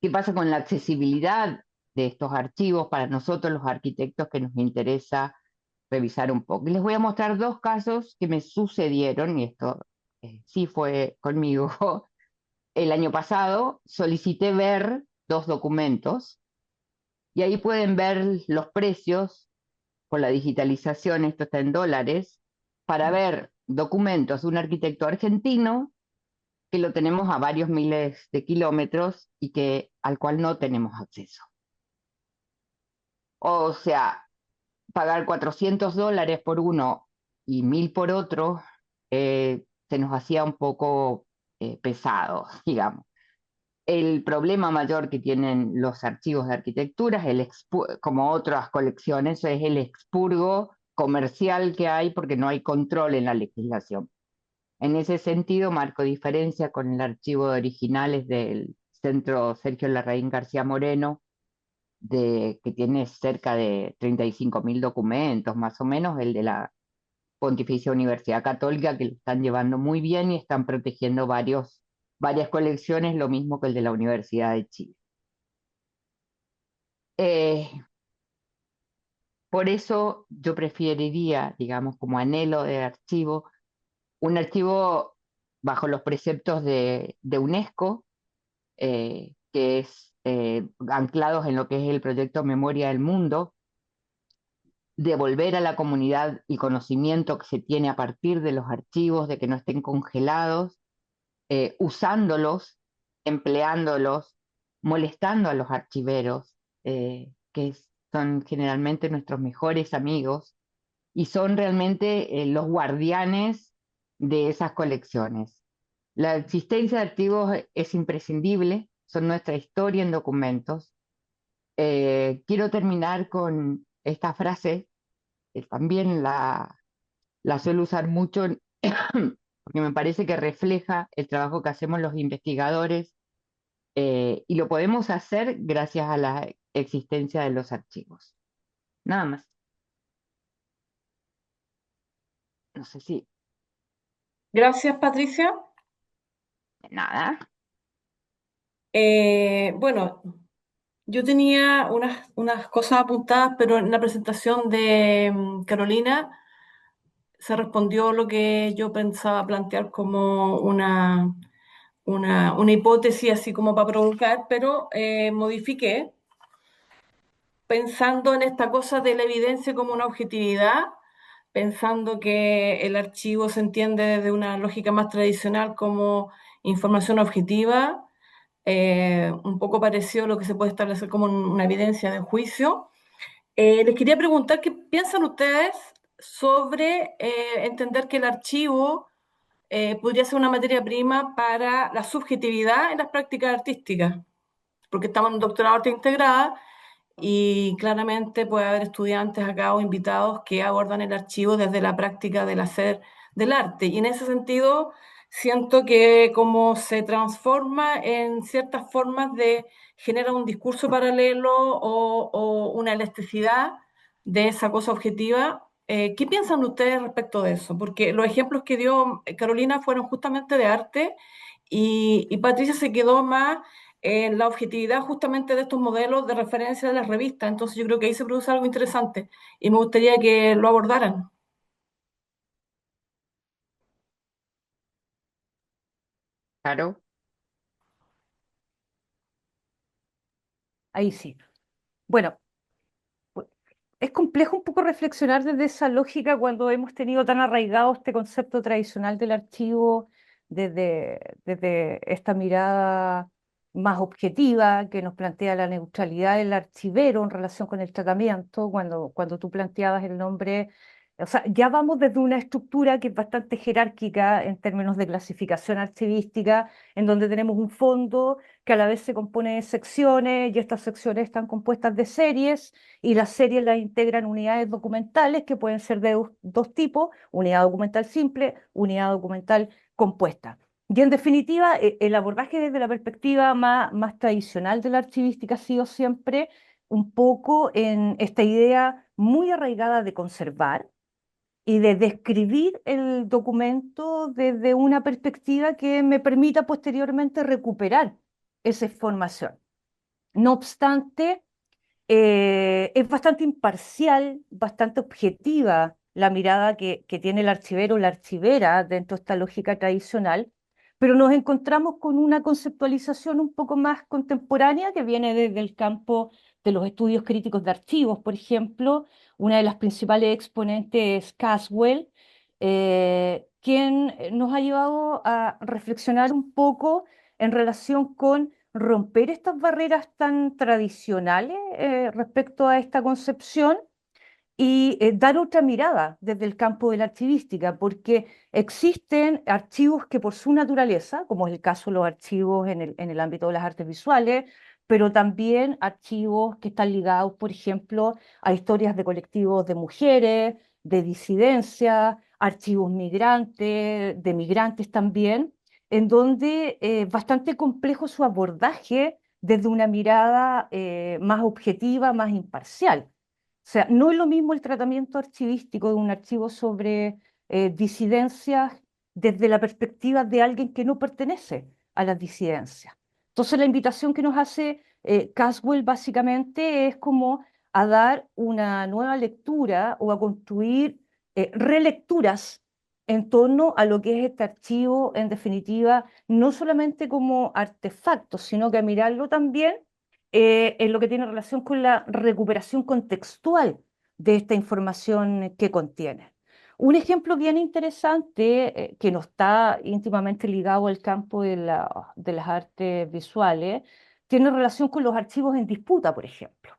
¿Qué pasa con la accesibilidad de estos archivos para nosotros, los arquitectos, que nos interesa revisar un poco? Les voy a mostrar dos casos que me sucedieron, y esto sí fue conmigo. El año pasado solicité ver dos documentos y ahí pueden ver los precios con la digitalización, esto está en dólares, para ver documentos de un arquitecto argentino que lo tenemos a varios miles de kilómetros y al cual no tenemos acceso. O sea, pagar $400 por uno y 1.000 por otro, se nos hacía un poco pesado, digamos. El problema mayor que tienen los archivos de arquitectura, como otras colecciones, es el expurgo comercial que hay porque no hay control en la legislación. En ese sentido, marco diferencia con el archivo de originales del Centro Sergio Larraín García Moreno, que tiene cerca de 35.000 documentos, más o menos, el de la Pontificia Universidad Católica, que lo están llevando muy bien y están protegiendo varias colecciones, lo mismo que el de la Universidad de Chile. Eh, por eso yo preferiría, digamos, como anhelo de archivo, un archivo bajo los preceptos de UNESCO, que es anclados en lo que es el proyecto Memoria del Mundo, devolver a la comunidad el conocimiento que se tiene a partir de los archivos, de que no estén congelados, usándolos, empleándolos, molestando a los archiveros, que son generalmente nuestros mejores amigos y son realmente los guardianes de esas colecciones. La existencia de archivos es imprescindible, son nuestra historia en documentos. Quiero terminar con esta frase, que también la suelo usar mucho porque me parece que refleja el trabajo que hacemos los investigadores y lo podemos hacer gracias a la existencia de los archivos. Nada más. No sé si, Gracias, Patricia. nada. Bueno, yo tenía unas cosas apuntadas, pero en la presentación de Carolina se respondió lo que yo pensaba plantear como una hipótesis así como para provocar, pero modifiqué pensando en esta cosa de la evidencia como una objetividad, pensando que el archivo se entiende desde una lógica más tradicional como información objetiva, un poco parecido a lo que se puede establecer como una evidencia de juicio. Les quería preguntar qué piensan ustedes sobre entender que el archivo podría ser una materia prima para la subjetividad en las prácticas artísticas, porque estamos en un doctorado de arte integrada y claramente puede haber estudiantes acá o invitados que abordan el archivo desde la práctica del hacer del arte. Y en ese sentido, siento que como se transforma en ciertas formas de generar un discurso paralelo o una elasticidad de esa cosa objetiva. ¿Qué piensan ustedes respecto de eso? Porque los ejemplos que dio Carolina fueron justamente de arte y Patricia se quedó más la objetividad justamente de estos modelos de referencia de las revistas. Entonces yo creo que ahí se produce algo interesante y me gustaría que lo abordaran. Claro. Ahí sí. Bueno, pu- es complejo un poco reflexionar desde esa lógica cuando hemos tenido tan arraigado este concepto tradicional del archivo, desde esta mirada más objetiva que nos plantea la neutralidad del archivero en relación con el tratamiento, cuando tú planteabas el nombre. O sea, ya vamos desde una estructura que es bastante jerárquica en términos de clasificación archivística, en donde tenemos un fondo que a la vez se compone de secciones y estas secciones están compuestas de series y las series las integran unidades documentales que pueden ser de dos tipos, unidad documental simple, unidad documental compuesta. Y en definitiva, el abordaje desde la perspectiva más tradicional de la archivística ha sido siempre un poco en esta idea muy arraigada de conservar y de describir el documento desde una perspectiva que me permita posteriormente recuperar esa información. No obstante, es bastante imparcial, bastante objetiva la mirada que tiene el archivero o la archivera dentro de esta lógica tradicional, pero nos encontramos con una conceptualización un poco más contemporánea que viene desde el campo de los estudios críticos de archivos. Por ejemplo, una de las principales exponentes es Caswell, quien nos ha llevado a reflexionar un poco en relación con romper estas barreras tan tradicionales respecto a esta concepción y dar otra mirada desde el campo de la archivística, porque existen archivos que por su naturaleza, como es el caso de los archivos en el ámbito de las artes visuales, pero también archivos que están ligados, por ejemplo, a historias de colectivos de mujeres, de disidencia, archivos migrantes, de migrantes también, en donde es bastante complejo su abordaje desde una mirada más objetiva, más imparcial. O sea, no es lo mismo el tratamiento archivístico de un archivo sobre disidencias desde la perspectiva de alguien que no pertenece a las disidencias. Entonces, la invitación que nos hace Caswell básicamente es como a dar una nueva lectura o a construir relecturas en torno a lo que es este archivo, en definitiva, no solamente como artefacto, sino que a mirarlo también en lo que tiene relación con la recuperación contextual de esta información que contiene. Un ejemplo bien interesante, que no está íntimamente ligado al campo de las artes visuales, tiene relación con los archivos en disputa, por ejemplo,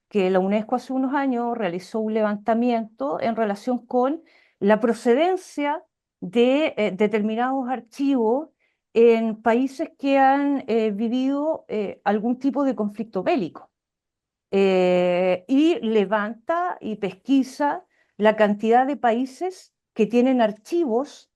que la UNESCO hace unos años realizó un levantamiento en relación con la procedencia de determinados archivos en países que han vivido algún tipo de conflicto bélico. Y levanta y pesquisa la cantidad de países que tienen archivos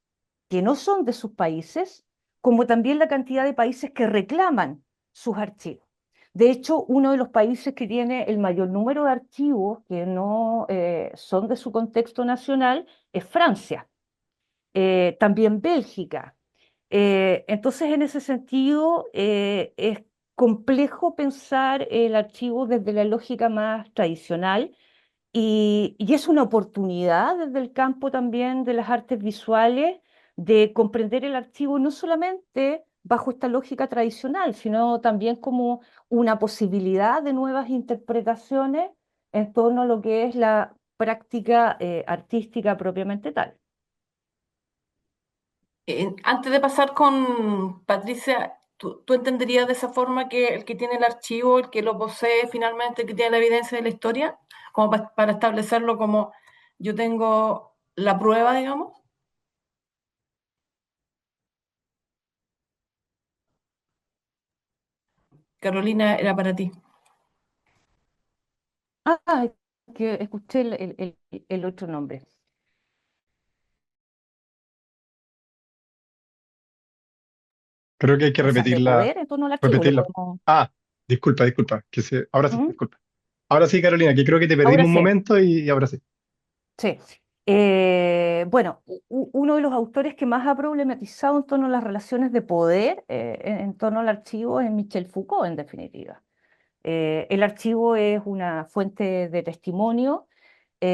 que no son de sus países, como también la cantidad de países que reclaman sus archivos. De hecho, uno de los países que tiene el mayor número de archivos que no son de su contexto nacional es Francia, también Bélgica. Entonces, en ese sentido, es complejo pensar el archivo desde la lógica más tradicional y es una oportunidad desde el campo también de las artes visuales de comprender el archivo no solamente bajo esta lógica tradicional, sino también como una posibilidad de nuevas interpretaciones en torno a lo que es la práctica artística propiamente tal. Antes de pasar con Patricia, ¿tú entenderías de esa forma que el que tiene el archivo, el que lo posee finalmente, el que tiene la evidencia de la historia, como para establecerlo como yo tengo la prueba, digamos? Carolina, era para ti. Ah, que escuché el otro nombre. Creo que hay que Cosas de repetirla, poder en torno al archivo, lo repetirla. podemos... Ah, disculpa, ahora sí, ¿Mm? disculpa. Ahora sí, Carolina, que creo que te Ahora perdimos un sí. momento y ahora sí. Sí. Bueno, uno de los autores que más ha problematizado en torno a las relaciones de poder en torno al archivo es Michel Foucault, en definitiva. El archivo es una fuente de testimonio y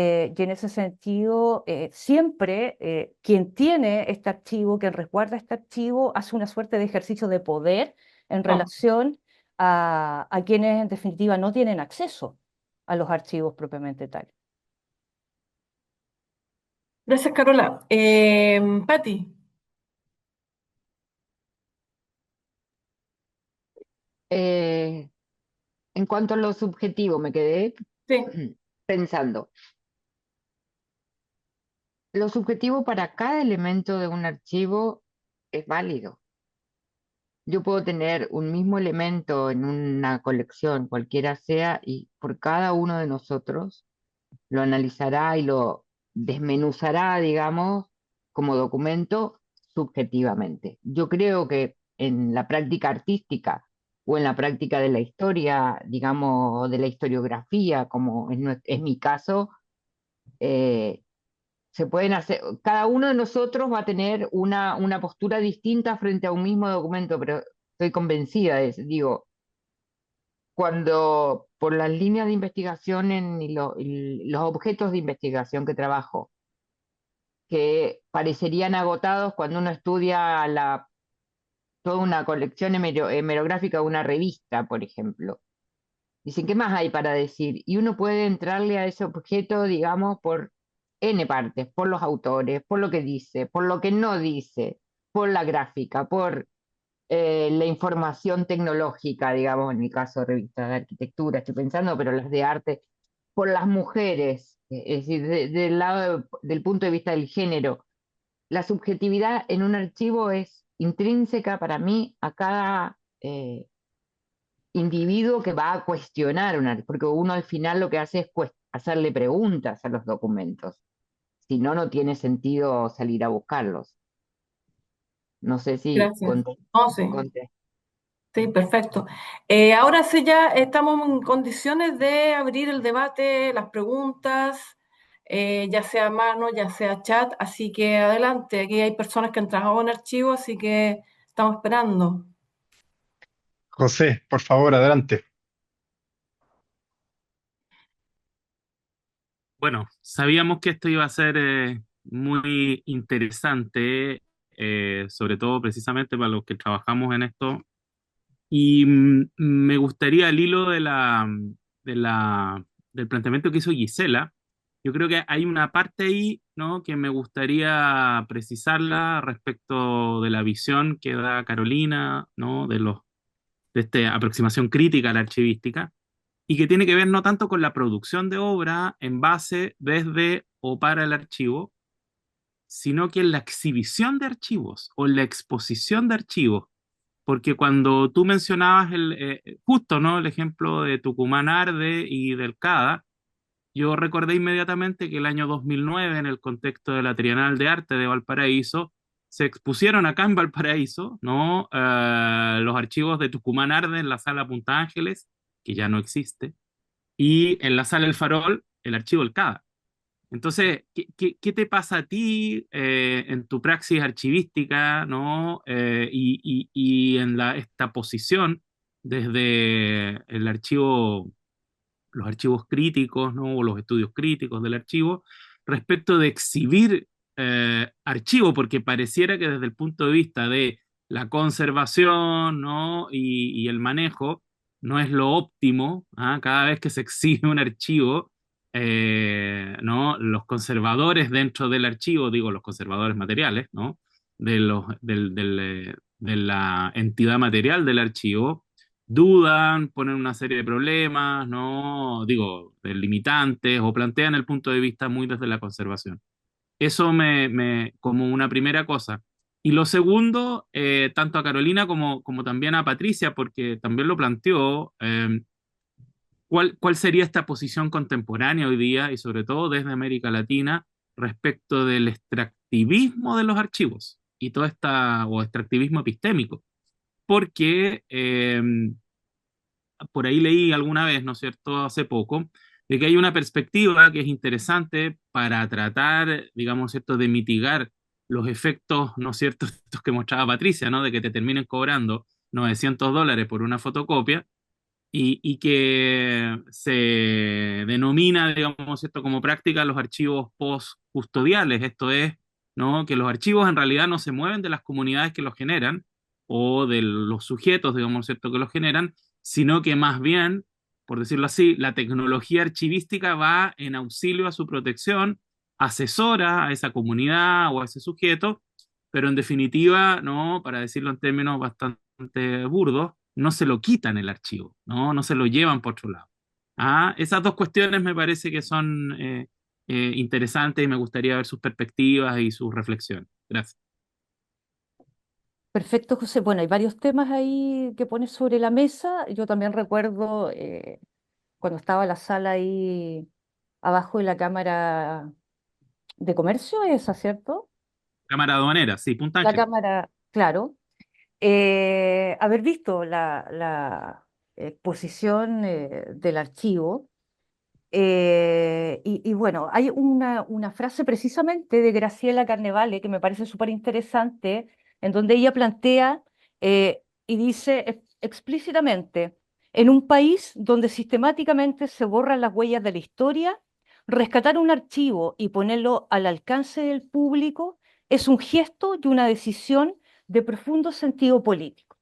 en ese sentido siempre quien tiene este archivo, quien resguarda este archivo, hace una suerte de ejercicio de poder en No. relación a quienes en definitiva no tienen acceso a los archivos propiamente tal. Gracias, Carola. Patti, Eh, en cuanto a lo subjetivo, me quedé sí. pensando. Lo subjetivo para cada elemento de un archivo es válido. Yo puedo tener un mismo elemento en una colección, cualquiera sea, y por cada uno de nosotros lo analizará y lo desmenuzará, digamos, como documento subjetivamente. Yo creo que en la práctica artística o en la práctica de la historia, digamos, de la historiografía, como es mi caso, eh, se pueden hacer, cada uno de nosotros va a tener una postura distinta frente a un mismo documento, pero estoy convencida de eso. Digo, cuando por las líneas de investigación y los objetos de investigación que trabajo, que parecerían agotados cuando uno estudia toda una colección hemerográfica de una revista, por ejemplo. Dicen, ¿qué más hay para decir? Y uno puede entrarle a ese objeto, digamos, por N partes, por los autores, por lo que dice, por lo que no dice, por la gráfica, por la información tecnológica, digamos, en mi caso, revistas de arquitectura, estoy pensando, pero las de arte, por las mujeres, es decir, del lado del punto de vista del género. La subjetividad en un archivo es intrínseca para mí a cada individuo que va a cuestionar porque uno al final lo que hace es hacerle preguntas a los documentos. Si no, no tiene sentido salir a buscarlos. No sé si Gracias. No, sí. conté. Sí, perfecto. Ahora sí ya estamos en condiciones de abrir el debate, las preguntas, ya sea a mano, ya sea chat, así que adelante, aquí hay personas que han trabajado en archivo, así que estamos esperando. José, por favor, adelante. Bueno, sabíamos que esto iba a ser muy interesante, sobre todo precisamente para los que trabajamos en esto. Y me gustaría, al hilo de la, del planteamiento que hizo Gisela, yo creo que hay una parte ahí, ¿no?, que me gustaría precisarla respecto de la visión que da Carolina, ¿no?, de esta aproximación crítica a la archivística y que tiene que ver no tanto con la producción de obra en base, desde o para el archivo, sino que en la exhibición de archivos o en la exposición de archivos. Porque cuando tú mencionabas justo, ¿no?, el ejemplo de Tucumán Arde y del CADA, yo recordé inmediatamente que el año 2009, en el contexto de la Trienal de Arte de Valparaíso, se expusieron acá en Valparaíso, ¿no? Los archivos de Tucumán Arde en la sala Punta Ángeles, que ya no existe, y en la sala El Farol, el archivo del CADA. Entonces, ¿qué te pasa a ti en tu praxis archivística, ¿no? Y en esta posición desde el archivo, los archivos críticos, ¿no? O los estudios críticos del archivo, respecto de exhibir archivo, porque pareciera que desde el punto de vista de la conservación, ¿no? Y el manejo, no es lo óptimo, ¿ah? Cada vez que se exhibe un archivo, ¿no? Los conservadores dentro del archivo, digo los conservadores materiales, ¿no? De la entidad material del archivo, dudan, ponen una serie de problemas, ¿no? Digo, de limitantes, o plantean el punto de vista muy desde la conservación. Eso como una primera cosa. Y lo segundo, tanto a Carolina como también a Patricia, porque también lo planteó, ¿cuál sería esta posición contemporánea hoy día y sobre todo desde América Latina respecto del extractivismo de los archivos y todo o extractivismo epistémico? Porque por ahí leí alguna vez, ¿no es cierto?, hace poco, de que hay una perspectiva que es interesante para tratar, digamos, ¿cierto?, de mitigar los efectos, ¿no es cierto?, estos que mostraba Patricia, ¿no?, de que te terminen cobrando $900 por una fotocopia y que se denomina, digamos, ¿cierto?, como práctica los archivos post-custodiales, esto es, ¿no?, que los archivos en realidad no se mueven de las comunidades que los generan o de los sujetos, digamos, ¿cierto?, que los generan, sino que más bien, por decirlo así, la tecnología archivística va en auxilio a su protección, asesora a esa comunidad o a ese sujeto, pero en definitiva, ¿no? Para decirlo en términos bastante burdos, no se lo quitan el archivo, ¿no? No se lo llevan por otro lado. Ah, esas dos cuestiones me parece que son interesantes y me gustaría ver sus perspectivas y sus reflexiones. Gracias. Perfecto, José. Bueno, hay varios temas ahí que pones sobre la mesa. Yo también recuerdo cuando estaba la sala ahí abajo de la Cámara de Comercio, esa, ¿cierto? Cámara aduanera, sí, Punta La Ángel. Cámara, claro. Haber visto la exposición del archivo. Y bueno, hay una frase precisamente de Graciela Carnevale que me parece súper interesante, en donde ella plantea y dice explícitamente, en un país donde sistemáticamente se borran las huellas de la historia, rescatar un archivo y ponerlo al alcance del público es un gesto y una decisión de profundo sentido político.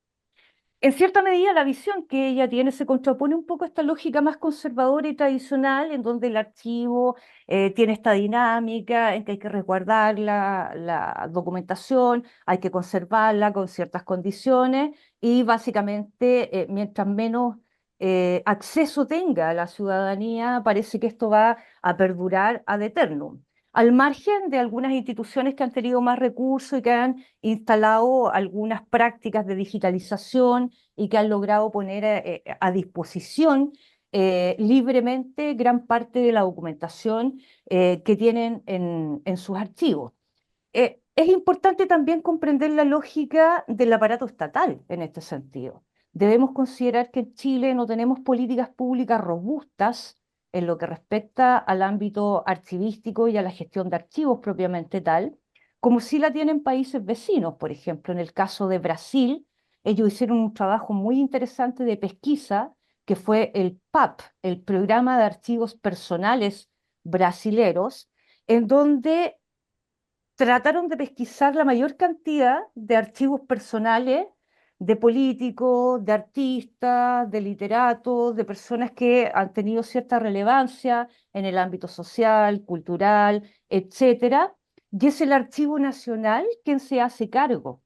En cierta medida, la visión que ella tiene se contrapone un poco a esta lógica más conservadora y tradicional, en donde el archivo tiene esta dinámica en que hay que resguardar la documentación, hay que conservarla con ciertas condiciones y básicamente, mientras menos acceso tenga la ciudadanía, parece que esto va a perdurar ad eternum. Al margen de algunas instituciones que han tenido más recursos y que han instalado algunas prácticas de digitalización y que han logrado poner a disposición libremente gran parte de la documentación que tienen en sus archivos. Es importante también comprender la lógica del aparato estatal en este sentido. Debemos considerar que en Chile no tenemos políticas públicas robustas en lo que respecta al ámbito archivístico y a la gestión de archivos propiamente tal, como sí la tienen países vecinos. Por ejemplo, en el caso de Brasil, ellos hicieron un trabajo muy interesante de pesquisa que fue el PAP, el Programa de Archivos Personales Brasileros, en donde trataron de pesquisar la mayor cantidad de archivos personales de políticos, de artistas, de literatos, de personas que han tenido cierta relevancia en el ámbito social, cultural, etcétera. Y es el Archivo Nacional quien se hace cargo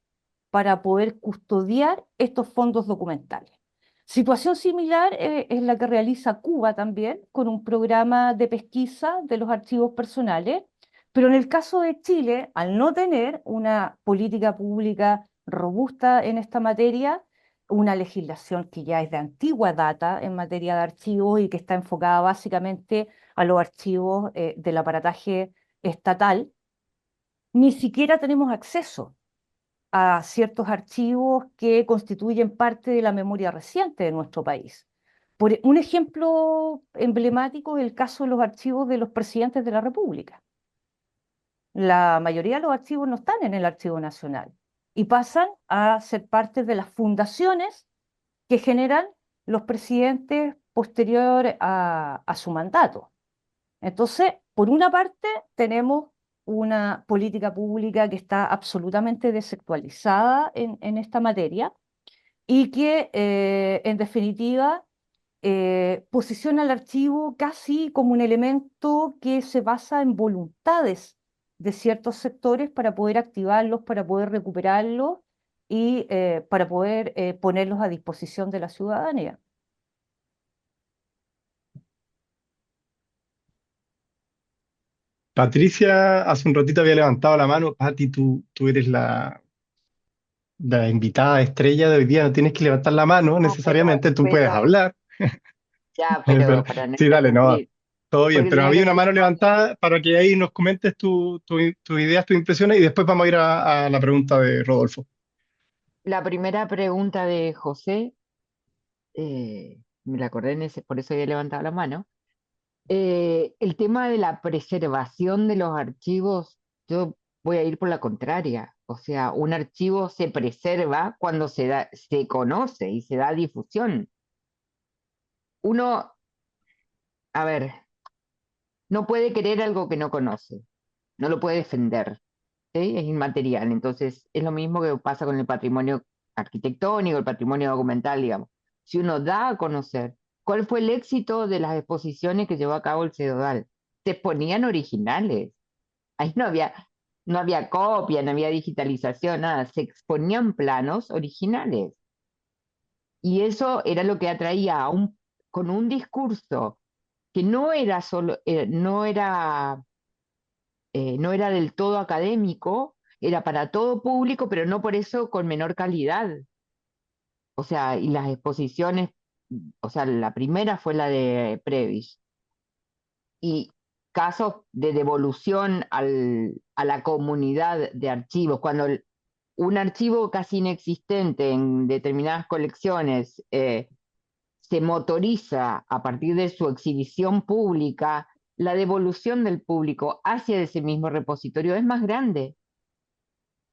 para poder custodiar estos fondos documentales. Situación similar es la que realiza Cuba también con un programa de pesquisa de los archivos personales, pero en el caso de Chile, al no tener una política pública robusta en esta materia, una legislación que ya es de antigua data en materia de archivos y que está enfocada básicamente a los archivos del aparataje estatal, ni siquiera tenemos acceso a ciertos archivos que constituyen parte de la memoria reciente de nuestro país. Un ejemplo emblemático es el caso de los archivos de los presidentes de la República. La mayoría de los archivos no están en el Archivo Nacional y pasan a ser parte de las fundaciones que generan los presidentes posteriores a su mandato. Entonces, por una parte, tenemos una política pública que está absolutamente desactualizada en esta materia y que, en definitiva, posiciona al archivo casi como un elemento que se basa en voluntades de ciertos sectores para poder activarlos, para poder recuperarlos y para poder ponerlos a disposición de la ciudadanía. Patricia hace un ratito había levantado la mano. Pati, tú eres la invitada estrella de hoy día, no tienes que levantar la mano No, necesariamente, tú puedes pero, hablar. ya, Pero, pero para no sí, dale, no, interrumpir, todo bien, porque pero tenía que había una hacer mano levantada para que ahí nos comentes tus ideas, tus impresiones y después vamos a ir a la pregunta de Rodolfo. la primera pregunta de José, me la acordé por eso había levantado la mano. El tema de la preservación de los archivos, yo voy a ir por la contraria. O sea, un archivo se preserva cuando se conoce y se da difusión. Uno, a ver, no puede querer algo que no conoce, no lo puede defender, ¿sí? Es inmaterial. Entonces, es lo mismo que pasa con el patrimonio arquitectónico, el patrimonio documental, digamos. Si uno da a conocer cuál fue el éxito de las exposiciones que llevó a cabo el CEDODAL, se exponían originales. Ahí no había copia, no había digitalización, nada. Se exponían planos originales. Y eso era lo que atraía con un discurso que no era solo, no era del todo académico, era para todo público, pero no por eso con menor calidad. O sea, y las exposiciones, o sea, la primera fue la de Previs. Y casos de devolución a la comunidad de archivos, cuando un archivo casi inexistente en determinadas colecciones se motoriza a partir de su exhibición pública, la devolución del público hacia ese mismo repositorio es más grande,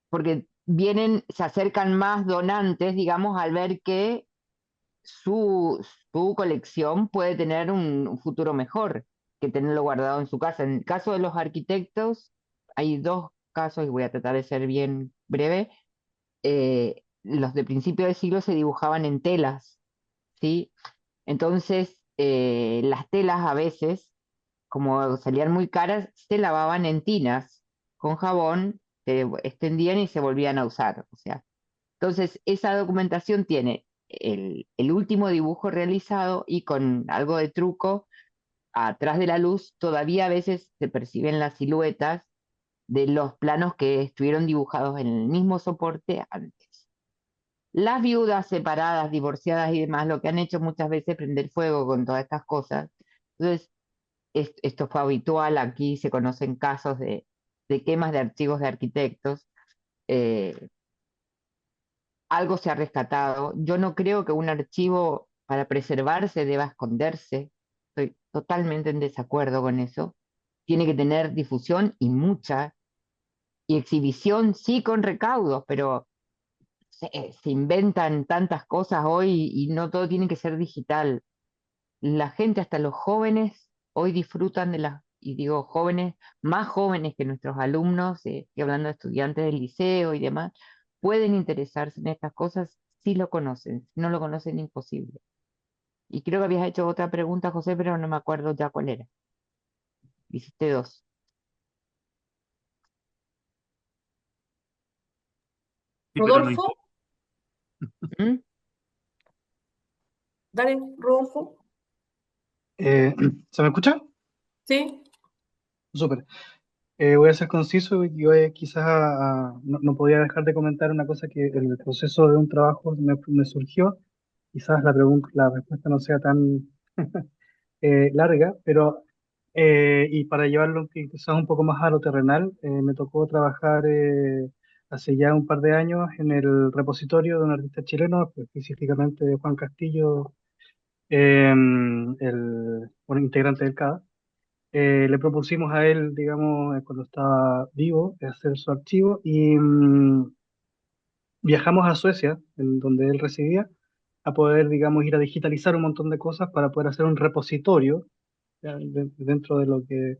porque se acercan más donantes, digamos, al ver que su colección puede tener un futuro mejor que tenerlo guardado en su casa. En el caso de los arquitectos, hay dos casos, y voy a tratar de ser bien breve. Los de principio de siglo se dibujaban en telas, ¿sí? Entonces, las telas a veces, como salían muy caras, se lavaban en tinas con jabón, se extendían y se volvían a usar. O sea, entonces esa documentación tiene el último dibujo realizado y con algo de truco, atrás de la luz, todavía a veces se perciben las siluetas de los planos que estuvieron dibujados en el mismo soporte antes. Las viudas separadas, divorciadas y demás, lo que han hecho muchas veces es prender fuego con todas estas cosas. Entonces, esto fue habitual, aquí se conocen casos de quemas de archivos de arquitectos. eh, Algo se ha rescatado. Yo no creo que un archivo para preservarse deba esconderse. Estoy totalmente en desacuerdo con eso. Tiene que tener difusión y mucha, y exhibición sí con recaudos, pero se inventan tantas cosas hoy y no todo tiene que ser digital. La gente, hasta los jóvenes, hoy disfrutan de las, y digo jóvenes, más jóvenes que nuestros alumnos, estoy hablando de estudiantes del liceo y demás, pueden interesarse en estas cosas si lo conocen, si no lo conocen, imposible. Y creo que habías hecho otra pregunta, José, pero no me acuerdo ya cuál era. Hiciste dos. Sí, pero no Rodolfo, importa. ¿Mm? dale, Rodolfo. Eh, ¿Se me escucha? Sí, Súper. Voy a ser conciso y voy quizás no podía dejar de comentar una cosa que en el proceso de un trabajo me surgió. Quizás la respuesta no sea tan larga, pero y para llevarlo quizás un poco más a lo terrenal, me tocó trabajar hace ya un par de años en el repositorio de un artista chileno, específicamente de Juan Castillo, un integrante del CADA. Le propusimos a él, digamos, cuando estaba vivo, hacer su archivo y viajamos a Suecia, en donde él residía, a poder, digamos, ir a digitalizar un montón de cosas para poder hacer un repositorio ya, dentro de lo que,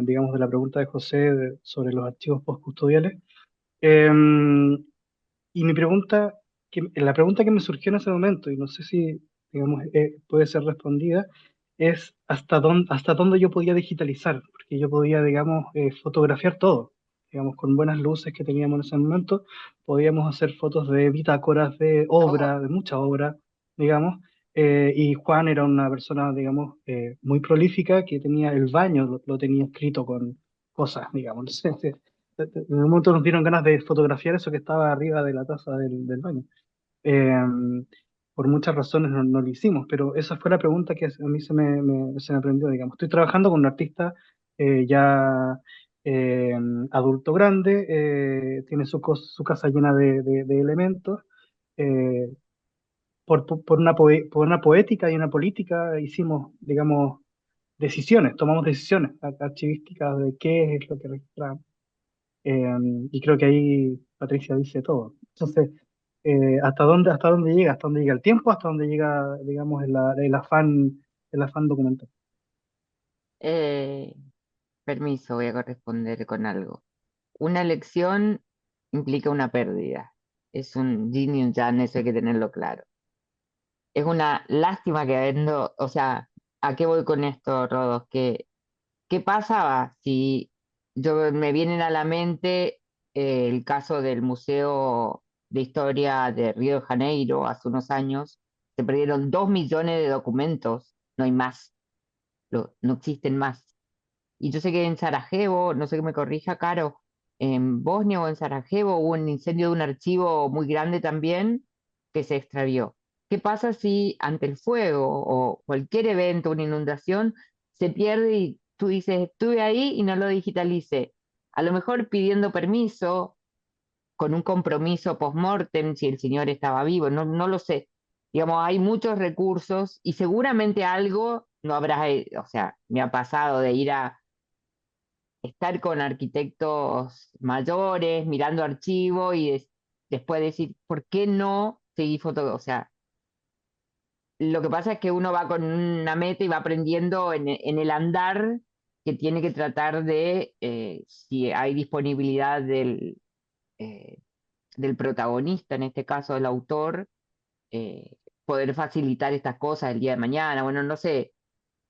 digamos, de la pregunta de José sobre los archivos postcustodiales. Em, y la pregunta que me surgió en ese momento, y no sé si, digamos, puede ser respondida, es hasta dónde yo podía digitalizar, porque yo podía, digamos, fotografiar todo. Digamos, con buenas luces que teníamos en ese momento, podíamos hacer fotos de bitácoras, de obra, de mucha obra, digamos. Y Juan era una persona, digamos, muy prolífica, que tenía el baño, lo tenía escrito con cosas, digamos. En un momento nos dieron ganas de fotografiar eso que estaba arriba de la taza del baño. Eh, por muchas razones no lo hicimos, pero esa fue la pregunta que a mí se me aprendió, digamos. Estoy trabajando con un artista ya eh, adulto grande, tiene su casa llena de elementos. eh, por una poética y una política hicimos, digamos, tomamos decisiones archivísticas de qué es lo que registramos. Eh, y creo que ahí Patricia dice todo. Entonces, hasta dónde llega? ¿Hasta dónde llega el tiempo? ¿Hasta dónde llega, digamos, el afán documental? Eh, Permiso, voy a corresponder con algo. Una elección implica una pérdida. Es un yin y un yang, eso hay que tenerlo claro. Es una lástima que habiendo, o sea, ¿a qué voy con esto, Rodos? ¿Qué pasaba si me vienen a la mente el caso del Museo de Historia de Río de Janeiro hace unos años? Se perdieron 2 millones de documentos, no hay más, no existen más. Y yo sé que en Sarajevo, no sé que me corrija, Caro, en Bosnia o en Sarajevo hubo un incendio de un archivo muy grande también que se extravió. ¿Qué pasa si ante el fuego o cualquier evento, una inundación, se pierde y tú dices, estuve ahí y no lo digitalicé? A lo mejor pidiendo permiso, con un compromiso post-mortem, si el señor estaba vivo, no lo sé. Digamos, hay muchos recursos y seguramente algo no habrá, o sea, me ha pasado de ir a estar con arquitectos mayores, mirando archivo y después decir, ¿por qué no seguir foto? O sea, lo que pasa es que uno va con una meta y va aprendiendo en el andar que tiene que tratar de, si hay disponibilidad eh, del protagonista, en este caso el autor, poder facilitar estas cosas el día de mañana. Bueno, no sé,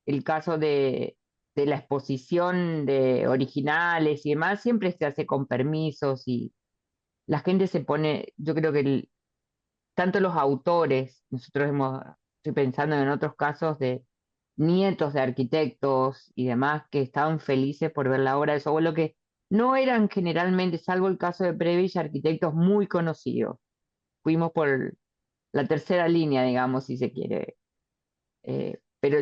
el caso de la exposición de originales y demás, siempre se hace con permisos y la gente se pone, yo creo que tanto los autores, estoy pensando en otros casos de nietos de arquitectos y demás que estaban felices por ver la obra de su abuelo, que no eran generalmente, salvo el caso de Previch, arquitectos muy conocidos. Fuimos por la tercera línea, digamos, si se quiere. Pero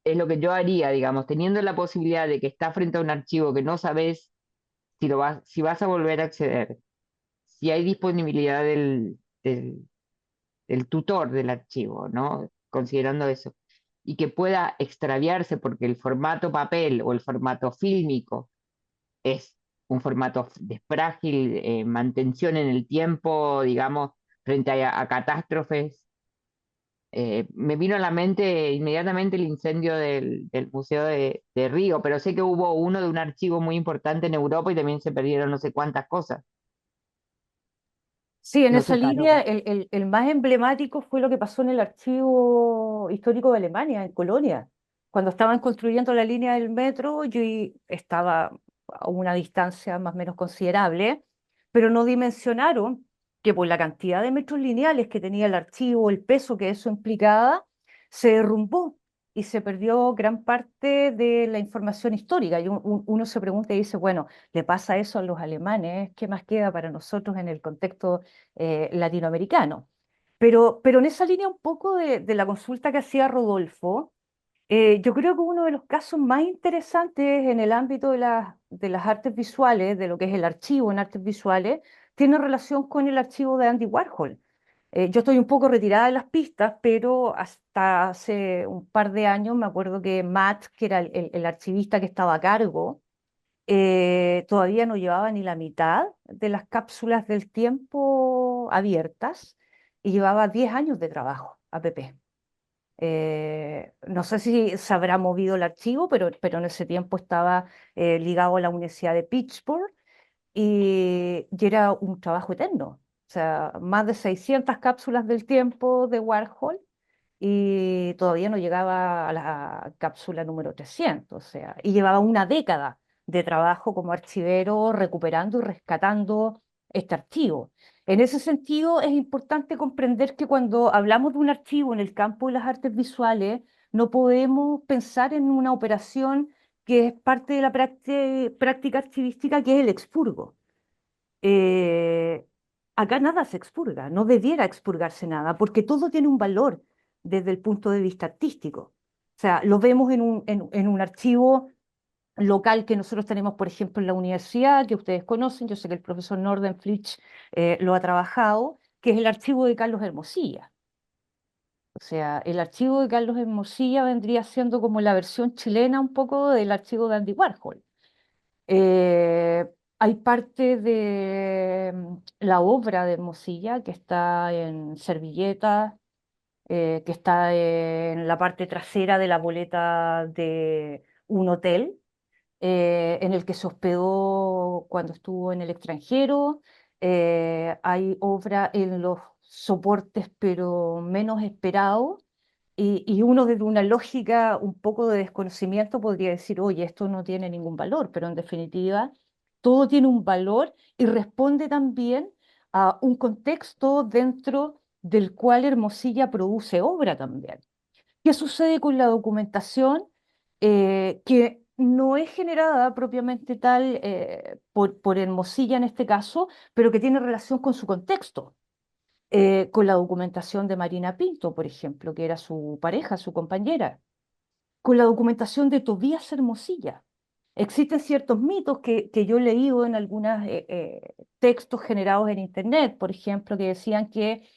es lo que yo haría, digamos, teniendo la posibilidad de que estás frente a un archivo que no sabes si vas a volver a acceder, si hay disponibilidad del tutor del archivo, ¿no? Considerando eso, y que pueda extraviarse porque el formato papel o el formato fílmico es un formato de frágil mantención en el tiempo, digamos, frente a catástrofes. Me vino a la mente inmediatamente el incendio del Museo de Río, pero sé que hubo uno de un archivo muy importante en Europa y también se perdieron no sé cuántas cosas. Sí, en No esa sé, Caro. línea el más emblemático fue lo que pasó en el Archivo Histórico de Alemania, en Colonia. Cuando estaban construyendo la línea del metro, estaba a una distancia más o menos considerable, pero no dimensionaron que por la cantidad de metros lineales que tenía el archivo, el peso que eso implicaba, se derrumbó y se perdió gran parte de la información histórica. Y uno se pregunta y dice, bueno, le pasa eso a los alemanes, ¿qué más queda para nosotros en el contexto latinoamericano? Pero en esa línea un poco de la consulta que hacía Rodolfo, Yo creo que uno de los casos más interesantes en el ámbito de las artes visuales, de lo que es el archivo en artes visuales, tiene relación con el archivo de Andy Warhol. Yo estoy un poco retirada de las pistas, pero hasta hace un par de años me acuerdo que Matt, que era el archivista que estaba a cargo, todavía no llevaba ni la mitad de las cápsulas del tiempo abiertas y llevaba 10 años de trabajo, APP. No sé si se habrá movido el archivo, pero en ese tiempo estaba ligado a la Universidad de Pittsburgh y era un trabajo eterno. O sea, más de 600 cápsulas del tiempo de Warhol y todavía no llegaba a la cápsula número 300, o sea, y llevaba una década de trabajo como archivero recuperando y rescatando este archivo. En ese sentido, es importante comprender que cuando hablamos de un archivo en el campo de las artes visuales, no podemos pensar en una operación que es parte de la práctica archivística, que es el expurgo. Eh, Acá nada se expurga, no debiera expurgarse nada, porque todo tiene un valor desde el punto de vista artístico. O sea, lo vemos en un archivo local que nosotros tenemos, por ejemplo, en la universidad, que ustedes conocen, yo sé que el profesor Nordenflich lo ha trabajado, que es el archivo de Carlos Hermosilla. O sea, el archivo de Carlos Hermosilla vendría siendo como la versión chilena un poco del archivo de Andy Warhol. Eh, Hay parte de la obra de Hermosilla que está en servilletas, que está en la parte trasera de la boleta de un hotel en el que se hospedó cuando estuvo en el extranjero. Hay obra en los soportes, pero menos esperados. Y uno desde una lógica un poco de desconocimiento podría decir, oye, esto no tiene ningún valor, pero en definitiva todo tiene un valor y responde también a un contexto dentro del cual Hermosilla produce obra también. ¿Qué sucede con la documentación que no es generada propiamente tal por Hermosilla en este caso, pero que tiene relación con su contexto? Con la documentación de Marina Pinto, por ejemplo, que era su pareja, su compañera, con la documentación de Tobías Hermosilla. Existen ciertos mitos que yo he leído en algunos textos generados en Internet, por ejemplo, que decían que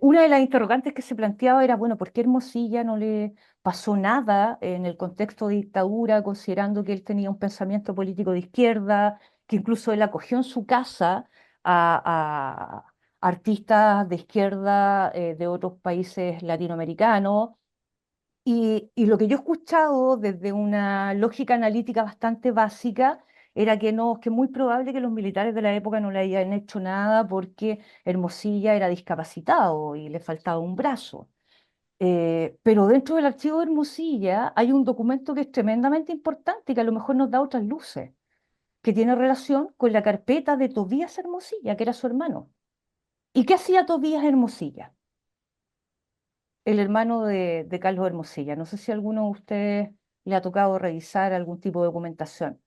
una de las interrogantes que se planteaba era, bueno, ¿por qué Hermosilla no le pasó nada en el contexto de dictadura, considerando que él tenía un pensamiento político de izquierda, que incluso él acogió en su casa a artistas de izquierda de otros países latinoamericanos? Y lo que yo he escuchado desde una lógica analítica bastante básica era que no, que es muy probable que los militares de la época no le hayan hecho nada porque Hermosilla era discapacitado y le faltaba un brazo. Pero dentro del archivo de Hermosilla hay un documento que es tremendamente importante y que a lo mejor nos da otras luces, que tiene relación con la carpeta de Tobías Hermosilla, que era su hermano. ¿Y qué hacía Tobías Hermosilla? El hermano de Carlos Hermosilla. No sé si a alguno de ustedes le ha tocado revisar algún tipo de documentación.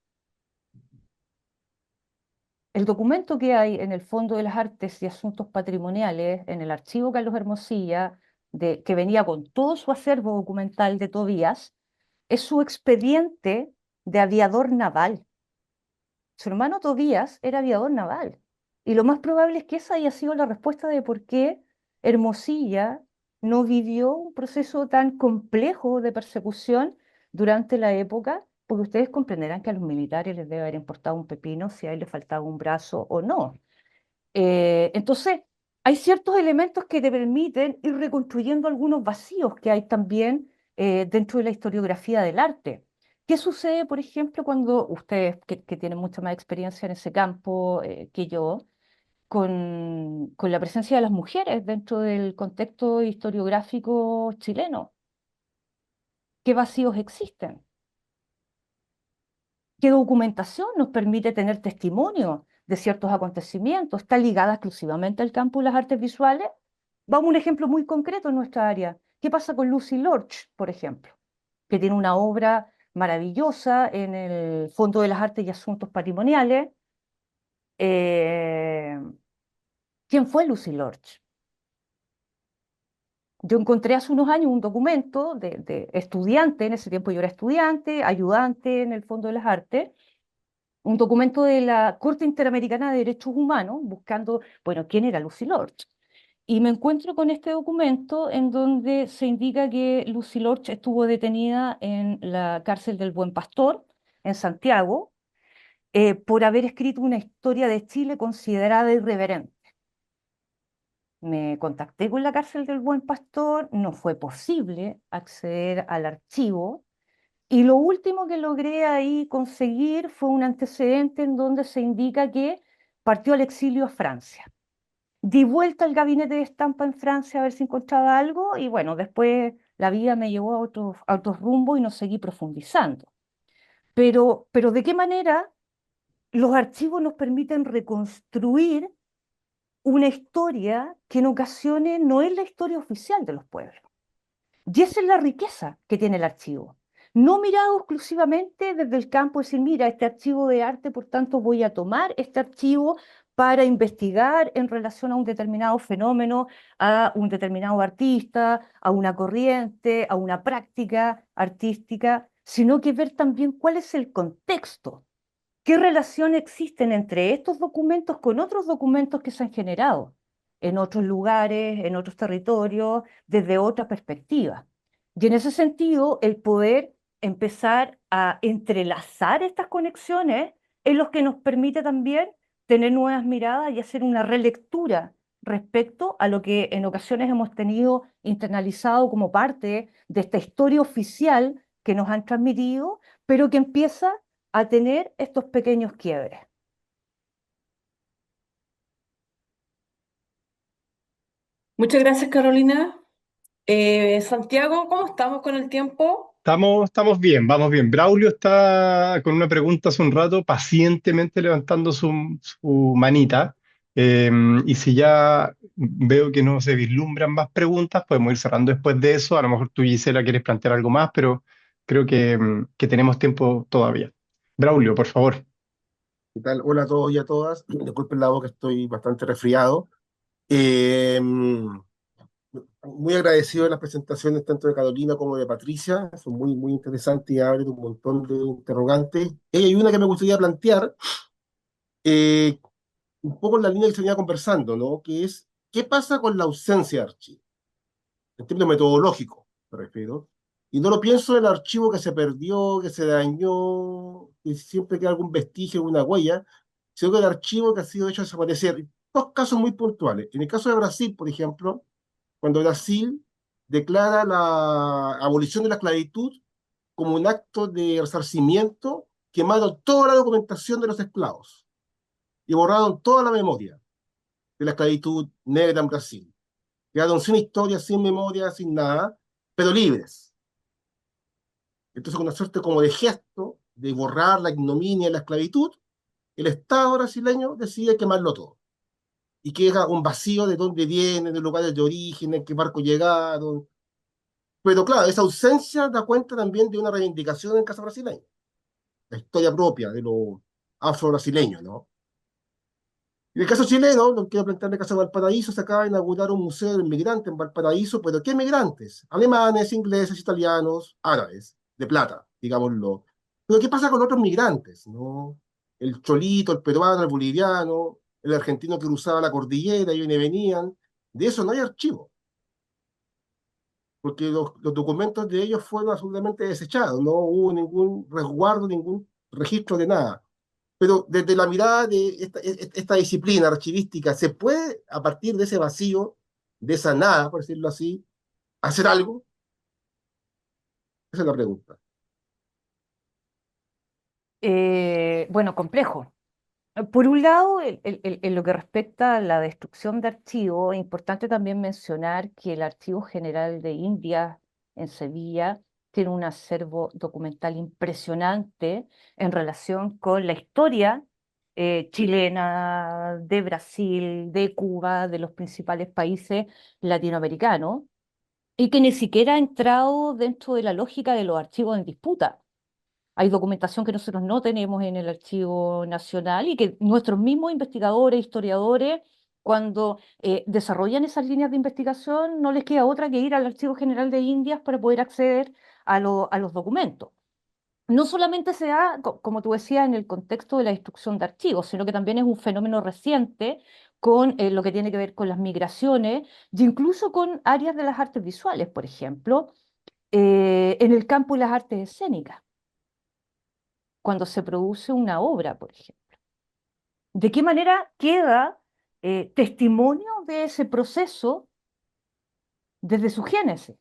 El documento que hay en el Fondo de las Artes y Asuntos Patrimoniales, en el archivo Carlos Hermosilla, que venía con todo su acervo documental de Tobías, es su expediente de aviador naval. Su hermano Tobías era aviador naval. Y lo más probable es que esa haya sido la respuesta de por qué Hermosilla no vivió un proceso tan complejo de persecución durante la época, porque ustedes comprenderán que a los militares les debe haber importado un pepino si a él le faltaba un brazo o no. Entonces, hay ciertos elementos que te permiten ir reconstruyendo algunos vacíos que hay también dentro de la historiografía del arte. ¿Qué sucede, por ejemplo, cuando ustedes, que tienen mucha más experiencia en ese campo que yo, con la presencia de las mujeres dentro del contexto historiográfico chileno? ¿Qué vacíos existen? ¿Qué documentación nos permite tener testimonio de ciertos acontecimientos? ¿Está ligada exclusivamente al campo de las artes visuales? Vamos a un ejemplo muy concreto en nuestra área. ¿Qué pasa con Lucy Lorch, por ejemplo? Que tiene una obra maravillosa en el Fondo de las Artes y Asuntos Patrimoniales. Eh, ¿Quién fue Lucy Lorch? Yo encontré hace unos años un documento de estudiante, en ese tiempo yo era estudiante, ayudante en el Fondo de las Artes, un documento de la Corte Interamericana de Derechos Humanos, buscando, bueno, quién era Lucy Lorch. Y me encuentro con este documento en donde se indica que Lucy Lorch estuvo detenida en la cárcel del Buen Pastor, en Santiago, por haber escrito una historia de Chile considerada irreverente. Me contacté con la cárcel del Buen Pastor, no fue posible acceder al archivo, y lo último que logré ahí conseguir fue un antecedente en donde se indica que partió al exilio a Francia. Di vuelta al gabinete de estampa en Francia a ver si encontraba algo y bueno, después la vida me llevó a otros rumbos y no seguí profundizando. Pero ¿de qué manera los archivos nos permiten reconstruir una historia que en ocasiones no es la historia oficial de los pueblos? Y esa es la riqueza que tiene el archivo. No mirado exclusivamente desde el campo, decir, mira, este archivo de arte, por tanto, voy a tomar este archivo para investigar en relación a un determinado fenómeno, a un determinado artista, a una corriente, a una práctica artística, sino que ver también cuál es el contexto, qué relación existen entre estos documentos con otros documentos que se han generado en otros lugares, en otros territorios, desde otra perspectiva. Y en ese sentido, el poder empezar a entrelazar estas conexiones es lo que nos permite también tener nuevas miradas y hacer una relectura respecto a lo que en ocasiones hemos tenido internalizado como parte de esta historia oficial que nos han transmitido, pero que empieza a tener estos pequeños quiebres. Muchas gracias, Carolina. Santiago, ¿cómo estamos con el tiempo? Estamos bien, vamos bien. Braulio está con una pregunta hace un rato, pacientemente levantando su manita. Eh, y si ya veo que no se vislumbran más preguntas, podemos ir cerrando después de eso. A lo mejor tú, Gisela, quieres plantear algo más, pero creo que tenemos tiempo todavía. Braulio, por favor. ¿Qué tal? Hola a todos y a todas. Disculpen la voz que estoy bastante resfriado. Eh, Muy agradecido de las presentaciones tanto de Carolina como de Patricia. Son muy, muy interesantes y abren un montón de interrogantes. Y hay una que me gustaría plantear, eh, un poco en la línea que se venía conversando, ¿no? Que es, ¿qué pasa con la ausencia de archivo? En términos metodológicos, me refiero. Y no lo pienso en el archivo que se perdió, que se dañó, que siempre queda algún vestigio, una huella, sino que el archivo que ha sido hecho desaparecer. Dos casos muy puntuales. En el caso de Brasil, por ejemplo, cuando Brasil declara la abolición de la esclavitud como un acto de resarcimiento, quemaron toda la documentación de los esclavos y borraron toda la memoria de la esclavitud negra en Brasil. Quedaron sin historia, sin memoria, sin nada, pero libres. Entonces, con una suerte como de gesto de borrar la ignominia de la esclavitud, el Estado brasileño decide quemarlo todo. Y queda un vacío de dónde vienen, de lugares de origen, en qué barco llegaron. Pero claro, esa ausencia da cuenta también de una reivindicación en casa brasileña, la historia propia de lo afro-brasileño, ¿no? En el caso chileno, lo que quiero plantear en el caso de Valparaíso, se acaba de inaugurar un museo del migrante en Valparaíso, pero ¿qué migrantes? Alemanes, ingleses, italianos, árabes, de plata, digámoslo. Pero ¿qué pasa con otros migrantes, no? El cholito, el peruano, el boliviano, el argentino que cruzaba la cordillera y venían. De eso no hay archivo, porque los documentos de ellos fueron absolutamente desechados, no hubo ningún resguardo, ningún registro de nada. Pero desde la mirada de esta disciplina archivística, ¿se puede, a partir de ese vacío, de esa nada, por decirlo así, hacer algo? Esa es la pregunta. Bueno, complejo. Por un lado, en lo que respecta a la destrucción de archivos, es importante también mencionar que el Archivo General de India en Sevilla tiene un acervo documental impresionante en relación con la historia chilena, de Brasil, de Cuba, de los principales países latinoamericanos, y que ni siquiera ha entrado dentro de la lógica de los archivos en disputa. Hay documentación que nosotros no tenemos en el Archivo Nacional y que nuestros mismos investigadores, historiadores, cuando desarrollan esas líneas de investigación, no les queda otra que ir al Archivo General de Indias para poder acceder a los documentos. No solamente se da, como tú decías, en el contexto de la destrucción de archivos, sino que también es un fenómeno reciente con lo que tiene que ver con las migraciones e incluso con áreas de las artes visuales, por ejemplo, en el campo de las artes escénicas, cuando se produce una obra, por ejemplo. ¿De qué manera queda testimonio de ese proceso desde su génesis?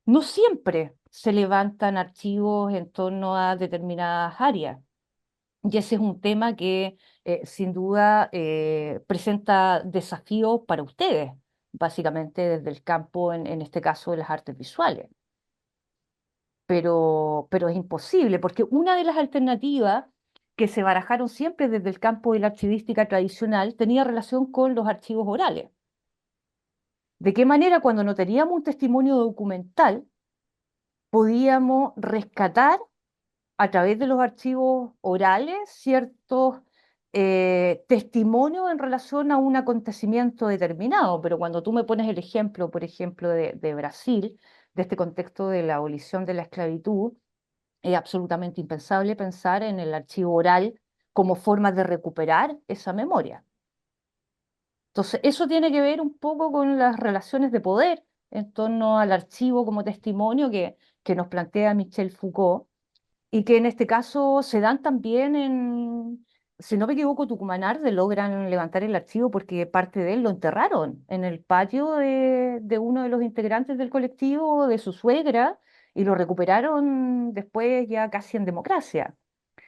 No siempre se levantan archivos en torno a determinadas áreas. Y ese es un tema que sin duda presenta desafíos para ustedes, básicamente desde el campo, en este caso, de las artes visuales. Pero es imposible, porque una de las alternativas que se barajaron siempre desde el campo de la archivística tradicional tenía relación con los archivos orales. ¿De qué manera cuando no teníamos un testimonio documental podíamos rescatar a través de los archivos orales ciertos testimonios en relación a un acontecimiento determinado? Pero cuando tú me pones el ejemplo, por ejemplo, de Brasil, de este contexto de la abolición de la esclavitud, es absolutamente impensable pensar en el archivo oral como forma de recuperar esa memoria. Entonces, eso tiene que ver un poco con las relaciones de poder en torno al archivo como testimonio que nos plantea Michel Foucault, y que en este caso se dan también en, si no me equivoco, Tucumán Arde logran levantar el archivo porque parte de él lo enterraron en el patio de uno de los integrantes del colectivo, de su suegra, y lo recuperaron después ya casi en democracia.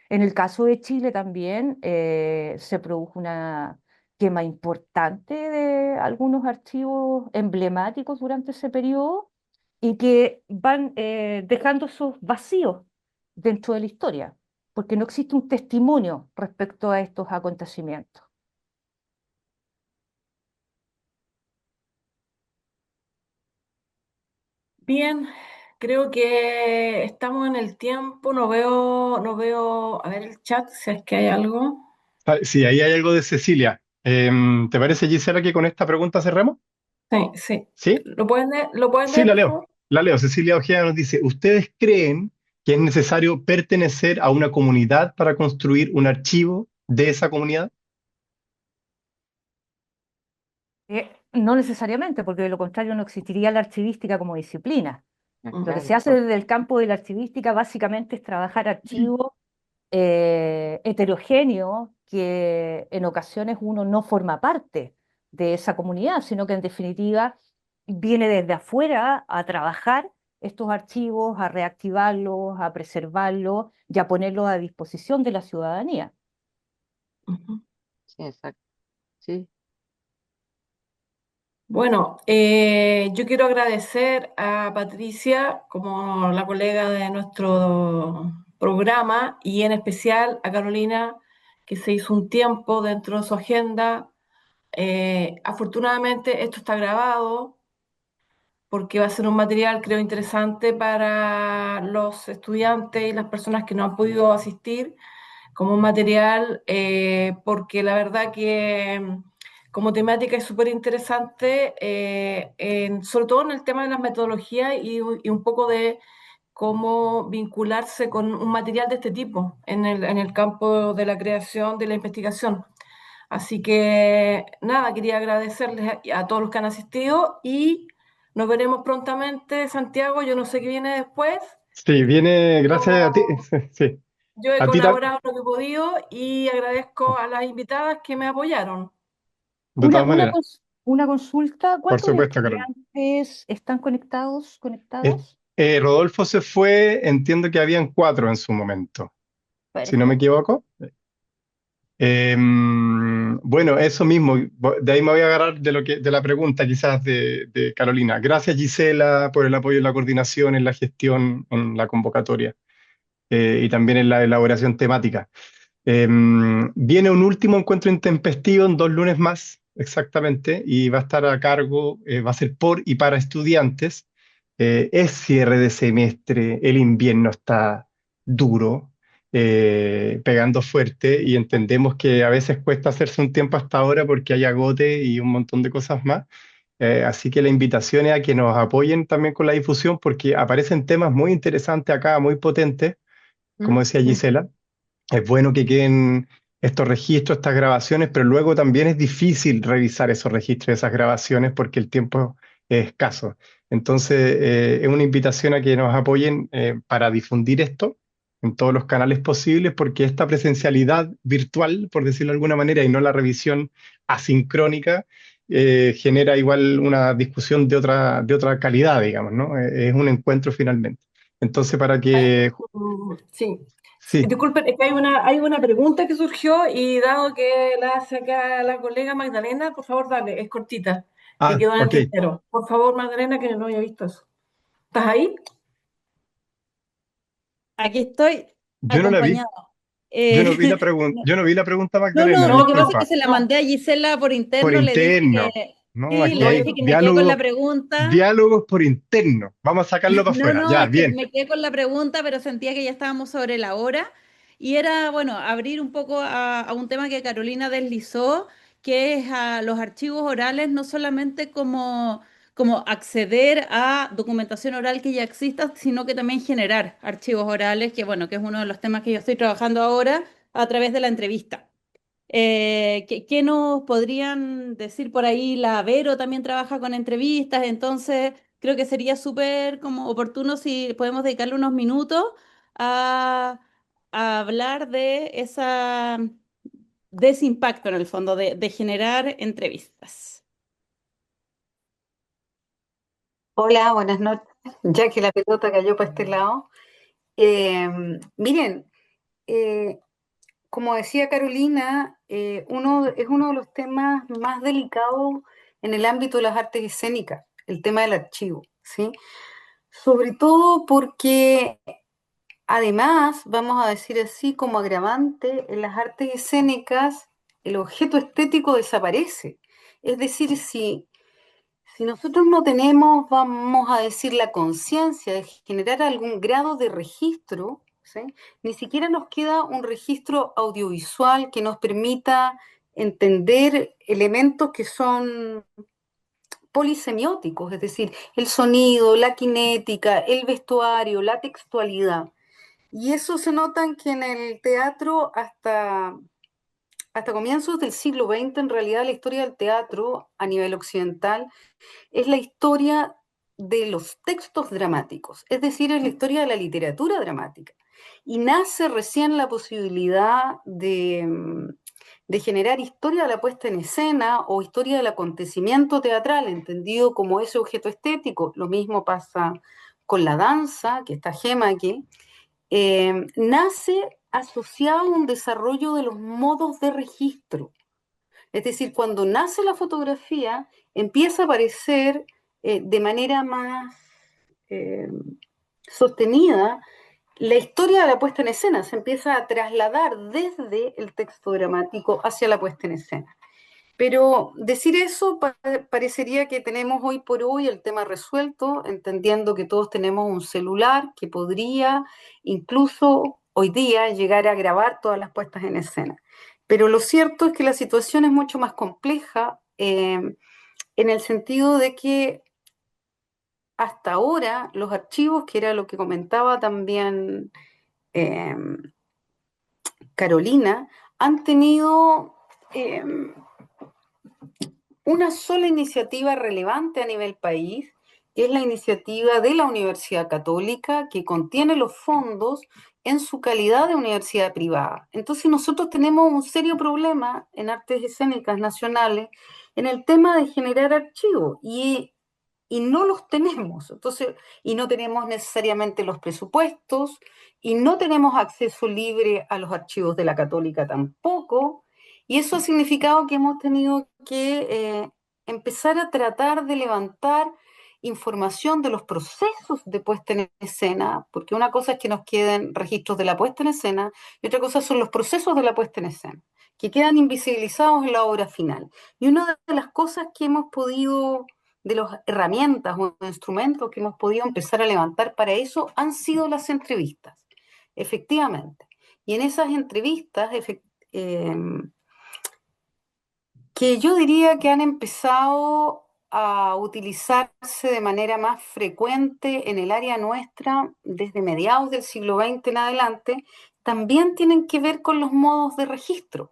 En el caso de Chile también se produjo una quema importante de algunos archivos emblemáticos durante ese periodo y que van dejando esos vacíos dentro de la historia, porque no existe un testimonio respecto a estos acontecimientos. Bien, creo que estamos en el tiempo, a ver el chat si es que hay algo. Sí, ahí hay algo de Cecilia. ¿Te parece, Gisela, que con esta pregunta cerremos? Sí, sí. ¿Sí? Lo pueden Sí, leer, la por leo. favor? La leo. Cecilia Ojeda nos dice, ¿ustedes creen que es necesario pertenecer a una comunidad para construir un archivo de esa comunidad? No necesariamente, porque de lo contrario no existiría la archivística como disciplina. Lo que Claro. se hace desde el campo de la archivística básicamente es trabajar archivos heterogéneos que en ocasiones uno no forma parte de esa comunidad, sino que en definitiva viene desde afuera a trabajar estos archivos, a reactivarlos, a preservarlos y a ponerlos a disposición de la ciudadanía. Ujú. Sí, exacto. Sí. Bueno, yo quiero agradecer a Patricia como la colega de nuestro programa y en especial a Carolina que se hizo un tiempo dentro de su agenda. Afortunadamente esto está grabado porque va a ser un material, creo, interesante para los estudiantes y las personas que no han podido asistir, como un material, porque la verdad que como temática es súper interesante, sobre todo en el tema de las metodologías y un poco de cómo vincularse con un material de este tipo en el campo de la creación, de la investigación. Así que nada, quería agradecerles a todos los que han asistido y nos veremos prontamente, Santiago. Yo no sé qué viene después. Sí, viene gracias a ti. Yo, Sí, yo he a ti colaborado lo que he podido y agradezco a las invitadas que me apoyaron. de todas maneras. Una consulta, Por ¿cuántos supuesto, Carolina. estudiantes están conectados, Es- conectadas? Rodolfo se fue, entiendo que habían 4 en su momento, si no me Perfecto. equivoco. Bueno, eso mismo, de ahí me voy a agarrar de la pregunta quizás de Carolina. Gracias, Gisela, por el apoyo en la coordinación, en la gestión, en la convocatoria y también en la elaboración temática. Viene un último encuentro intempestivo en 2 lunes más, exactamente, y va a estar a cargo, va a ser por y para estudiantes. Es cierre de semestre, el invierno está duro. pegando fuerte y entendemos que a veces cuesta hacerse un tiempo hasta ahora porque hay agote y un montón de cosas más. Así que la invitación es a que nos apoyen también con la difusión porque aparecen temas muy interesantes acá, muy potentes, como decía Gisela. Es bueno que queden estos registros, estas grabaciones, pero luego también es difícil revisar esos registros, esas grabaciones, porque el tiempo es escaso. Entonces, es una invitación a que nos apoyen para difundir esto en todos los canales posibles, porque esta presencialidad virtual, por decirlo de alguna manera, y no la revisión asincrónica, genera igual una discusión de otra calidad, digamos, ¿no? Es un encuentro finalmente. Entonces, para que... Sí. Sí, Sí. disculpen, es que hay una pregunta que surgió y dado que la hace acá la colega Magdalena, por favor, dale, es cortita, que Ah, quedó en el ok. tintero. Por favor, Magdalena, que no había visto eso. ¿Estás ahí? Aquí estoy Yo no la vi. acompañado. No, Yo no vi la pregunta, no, Magdalena, lo No, que pasa es disculpa. que se la no. mandé a Gisela por Por interno, le dije interno. que No, sí, aquí le No, hay dije que me quedé con la diálogo, pregunta. diálogos por interno. Vamos a sacarlo para No, afuera. no, Ya, es que bien. me quedé con la pregunta, pero sentía que ya estábamos sobre la hora. Y era, bueno, abrir un poco a un tema que Carolina deslizó, que es a los archivos orales, no solamente como acceder a documentación oral que ya exista, sino que también generar archivos orales, que bueno, que es uno de los temas que yo estoy trabajando ahora a través de la entrevista. ¿Qué nos podrían decir por ahí? La Vero también trabaja con entrevistas, entonces creo que sería súper como oportuno si podemos dedicarle unos minutos a, a hablar de ese impacto en el fondo, de generar entrevistas. Hola, buenas noches. Ya que la pelota cayó para este lado. Miren, eh, como decía Carolina, es uno de los temas más delicados en el ámbito de las artes escénicas, el tema del archivo, ¿sí? Sobre todo porque además, vamos a decir así como agravante, en las artes escénicas el objeto estético desaparece. Es decir, si nosotros no tenemos, vamos a decir, la conciencia de generar algún grado de registro, ¿sí? Ni siquiera nos queda un registro audiovisual que nos permita entender elementos que son polisemióticos, es decir, el sonido, la cinética, el vestuario, la textualidad. Y eso se nota en que en el teatro hasta comienzos del siglo XX, en realidad la historia del teatro a nivel occidental es la historia de los textos dramáticos, es decir, es la historia de la literatura dramática. Y nace recién la posibilidad de generar historia de la puesta en escena o historia del acontecimiento teatral, entendido como ese objeto estético. Lo mismo pasa con la danza, que está Gema aquí. Nace asociado a un desarrollo de los modos de registro. Es decir, cuando nace la fotografía, empieza a aparecer de manera más eh, sostenida la historia de la puesta en escena, se empieza a trasladar desde el texto dramático hacia la puesta en escena. Pero decir eso parecería que tenemos hoy por hoy el tema resuelto, entendiendo que todos tenemos un celular que podría incluso hoy día llegar a grabar todas las puestas en escena. Pero lo cierto es que la situación es mucho más compleja en el sentido de que hasta ahora los archivos, que era lo que comentaba también eh, Carolina, han tenido una sola iniciativa relevante a nivel país, que es la iniciativa de la Universidad Católica, que contiene los fondos en su calidad de universidad privada. Entonces nosotros tenemos un serio problema en artes escénicas nacionales en el tema de generar archivos y no los tenemos. Entonces, y no tenemos necesariamente los presupuestos y no tenemos acceso libre a los archivos de la Católica tampoco. Y eso ha significado que hemos tenido que empezar a tratar de levantar información de los procesos de puesta en escena, porque una cosa es que nos queden registros de la puesta en escena y otra cosa son los procesos de la puesta en escena, que quedan invisibilizados en la obra final. Y una de las cosas que hemos podido, de las herramientas o instrumentos que hemos podido empezar a levantar para eso han sido las entrevistas, efectivamente. y en esas entrevistas, que yo diría que han empezado a utilizarse de manera más frecuente en el área nuestra desde mediados del siglo XX en adelante, también tienen que ver con los modos de registro,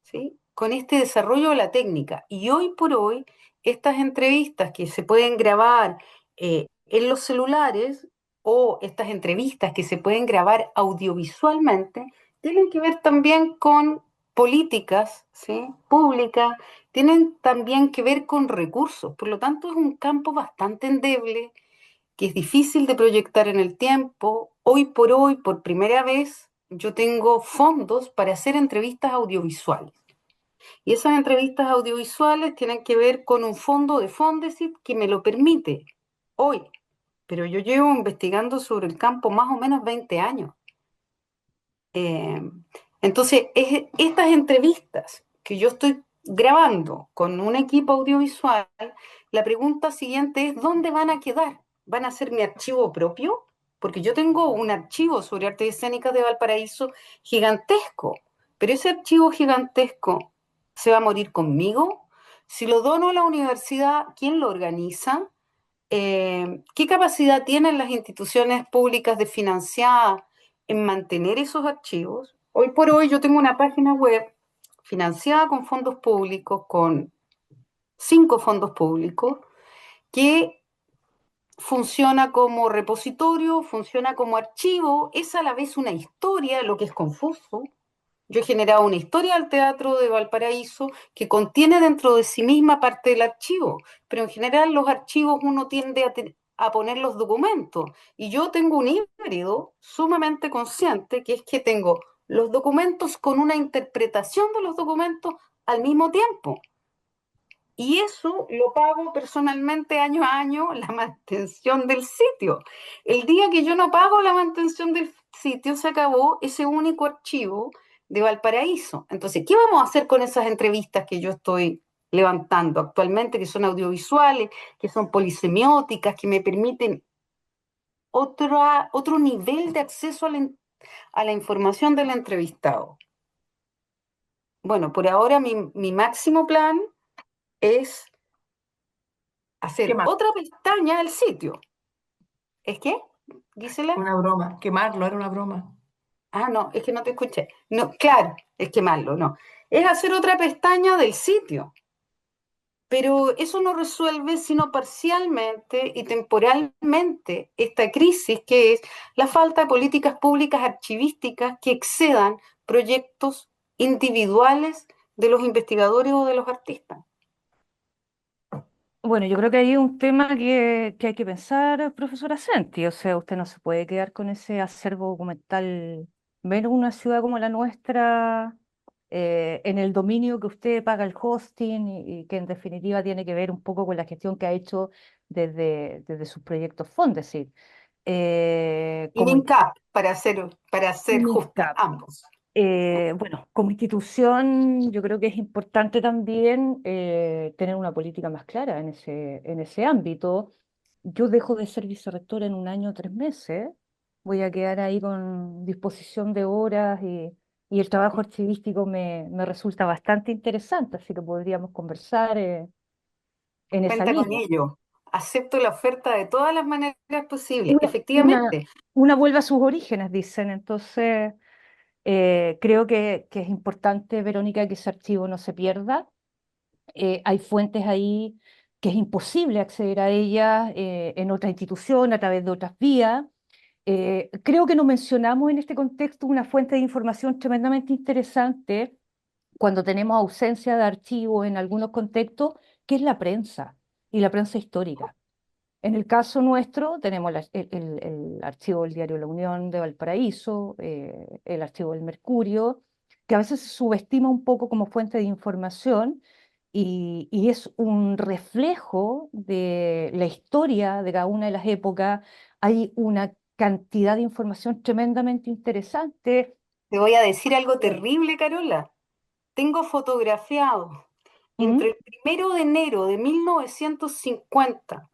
¿sí? Con este desarrollo de la técnica. Y hoy por hoy, estas entrevistas que se pueden grabar en los celulares o estas entrevistas que se pueden grabar audiovisualmente, tienen que ver también con políticas, ¿sí? Públicas, tienen también que ver con recursos. Por lo tanto, es un campo bastante endeble, que es difícil de proyectar en el tiempo. Hoy, por primera vez, yo tengo fondos para hacer entrevistas audiovisuales. Y esas entrevistas audiovisuales tienen que ver con un fondo de Fondesit que me lo permite hoy. Pero yo llevo investigando sobre el campo más o menos 20 años. Entonces, estas entrevistas que yo estoy grabando con un equipo audiovisual, la pregunta siguiente es, ¿dónde van a quedar? ¿Van a ser mi archivo propio? Porque yo tengo un archivo sobre artes escénicas de Valparaíso gigantesco, pero ese archivo gigantesco se va a morir conmigo. Si lo dono a la universidad, ¿quién lo organiza? ¿Qué capacidad tienen las instituciones públicas de financiar en mantener esos archivos? Hoy por hoy yo tengo una página web financiada con fondos públicos, con 5 fondos públicos, que funciona como repositorio, funciona como archivo, es a la vez una historia, lo que es confuso. Yo he generado una historia del teatro de Valparaíso que contiene dentro de sí misma parte del archivo, pero en general los archivos uno tiende a poner los documentos. Y yo tengo un híbrido sumamente consciente, que es que tengo los documentos con una interpretación de los documentos al mismo tiempo. Y eso lo pago personalmente año a año, la mantención del sitio. El día que yo no pago la mantención del sitio, se acabó ese único archivo de Valparaíso. Entonces, ¿qué vamos a hacer con esas entrevistas que yo estoy levantando actualmente, que son audiovisuales, que son polisemióticas, que me permiten otro nivel de acceso a la información del entrevistado? Bueno, por ahora mi máximo plan es hacer Quemar. otra pestaña del sitio. ¿Es qué, Gisela? Una broma. Quemarlo, era una broma. Ah, no, es que no te escuché. No, claro, es quemarlo, no. Es hacer otra pestaña del sitio. Pero eso no resuelve sino parcialmente y temporalmente esta crisis, que es la falta de políticas públicas archivísticas que excedan proyectos individuales de los investigadores o de los artistas. Bueno, yo creo que hay un tema que hay que pensar, profesora Senti. O sea, usted no se puede quedar con ese acervo documental, ver una ciudad como la nuestra, en el dominio que usted paga el hosting y que en definitiva tiene que ver un poco con la gestión que ha hecho desde sus proyectos Fondesit. Y Como MINCAP, para ser justa, MINCAP. ambos. Bueno, como institución yo creo que es importante también tener una política más clara en ese ámbito. Yo dejo de ser vicerrectora en un año, 3 meses. Voy a quedar ahí con disposición de horas y el trabajo archivístico me resulta bastante interesante, así que podríamos conversar en esa Cuenta con línea. ello. Acepto la oferta de todas las maneras posibles. Una, una, Efectivamente, una vuelve a sus orígenes, dicen. Entonces, creo que es importante, Verónica, que ese archivo no se pierda. Hay fuentes ahí que es imposible acceder a ellas en otra institución, a través de otras vías. Creo que no mencionamos en este contexto una fuente de información tremendamente interesante cuando tenemos ausencia de archivos en algunos contextos, que es la prensa y la prensa histórica. En el caso nuestro tenemos el archivo del diario La Unión de Valparaíso, el archivo del Mercurio, que a veces se subestima un poco como fuente de información y es un reflejo de la historia de cada una de las épocas. Hay una cantidad de información tremendamente interesante. te voy a decir algo terrible, Carola. Tengo fotografiado ¿Mm? entre el 1 de enero de 1950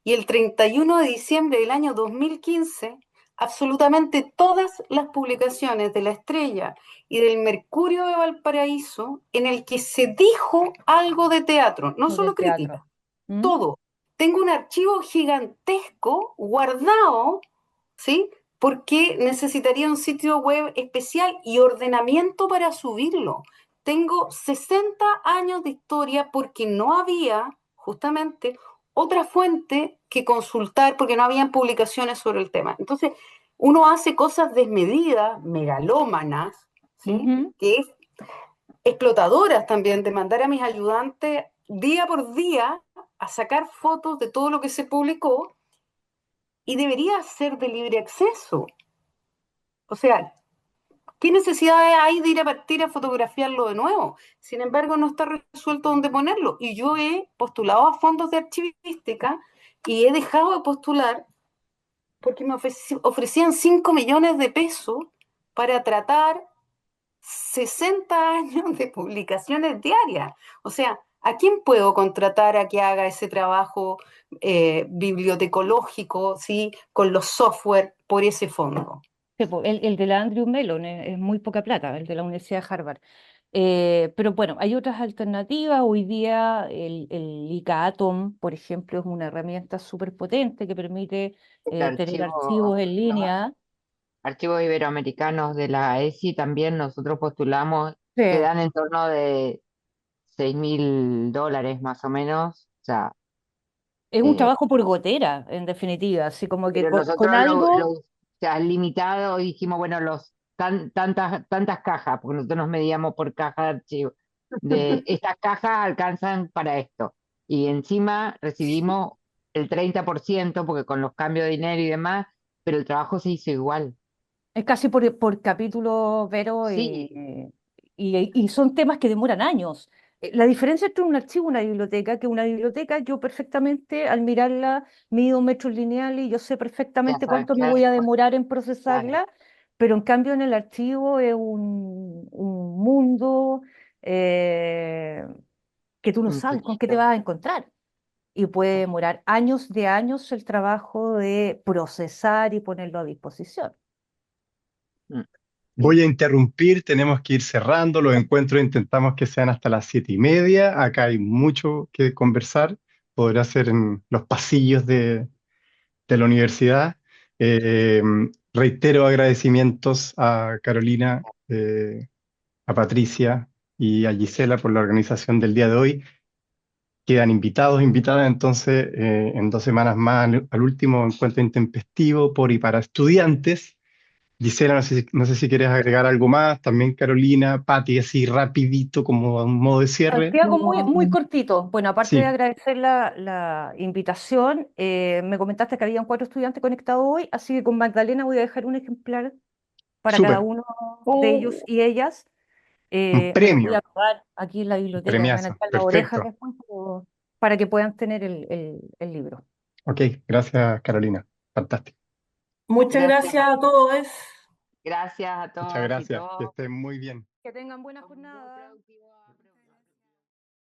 y el 31 de diciembre del año 2015 absolutamente todas las publicaciones de La Estrella y del Mercurio de Valparaíso en el que se dijo algo de teatro, no Lo del solo crítica, teatro. ¿Mm? todo. Tengo un archivo gigantesco guardado, ¿sí? Porque necesitaría un sitio web especial y ordenamiento para subirlo. Tengo 60 años de historia porque no había justamente otra fuente que consultar porque no habían publicaciones sobre el tema. Entonces, uno hace cosas desmedidas, megalómanas, ¿sí? Ujú. Que es explotadoras también, de mandar a mis ayudantes día por día a sacar fotos de todo lo que se publicó y debería ser de libre acceso. O sea, ¿qué necesidad hay de ir a partir a fotografiarlo de nuevo? Sin embargo, no está resuelto dónde ponerlo. Y yo he postulado a fondos de archivística y he dejado de postular porque me ofrecían 5 millones de pesos para tratar 60 años de publicaciones diarias. O sea, ¿a quién puedo contratar a que haga ese trabajo bibliotecológico, ¿sí? Con los software por ese fondo? Sí, po, el de la Andrew Mellon es muy poca plata, el de la Universidad de Harvard. Pero bueno, hay otras alternativas. Hoy día el ICA Atom, por ejemplo, es una herramienta súper potente que permite El tener archivo, archivos en línea. archivos iberoamericanos de la ESI también nosotros postulamos, Sí, quedan en torno de $6.000 más o menos. O sea, es un eh, trabajo por gotera, en definitiva, así como que pero con nosotros algo, o sea, limitado y dijimos, bueno, tantas cajas, porque nosotros nos medíamos por caja de archivo, de estas cajas alcanzan para esto. Y encima recibimos el 30% porque con los cambios de dinero y demás, pero el trabajo se hizo igual. es casi por capítulo, Vero, Sí, y son temas que demoran años. La diferencia entre un archivo y una biblioteca, que una biblioteca yo perfectamente al mirarla mido metros lineales y yo sé ya perfectamente sabes cuánto qué me voy a hacer. demorar en Claro. procesarla, pero en cambio en el archivo es un mundo eh, que tú no sabes con qué te Infinito. vas a encontrar. Y puede demorar años de años el trabajo de procesar y ponerlo a disposición. Mm. Sí. Voy a interrumpir, tenemos que ir cerrando. Los encuentros intentamos que sean hasta las 7:30. Acá hay mucho que conversar. Podrá ser en los pasillos de la universidad. Eh, Reitero agradecimientos a Carolina, a Patricia y a Gisela por la organización del día de hoy. Quedan invitados, invitadas entonces en 2 semanas más al último encuentro intempestivo por y para estudiantes. Gisela, no sé si quieres agregar algo más, también Carolina, Pati, así rapidito como a un modo de cierre. Santiago, muy cortito. Bueno, aparte de Sí, agradecer la invitación, me comentaste que habían 4 estudiantes conectados hoy, así que con Magdalena voy a dejar un ejemplar para cada súper, uno de ellos Oh, y ellas. un Me los voy premio, a probar aquí en la un biblioteca, me van a premiazo, echar las orejas perfecto. después, para que puedan tener el libro. Ok, gracias Carolina, fantástico. Muchas Gracias, gracias a todos. gracias a Muchas todas y gracias, que todos. estén muy bien. Que tengan buena Fue muy jornada. productivo.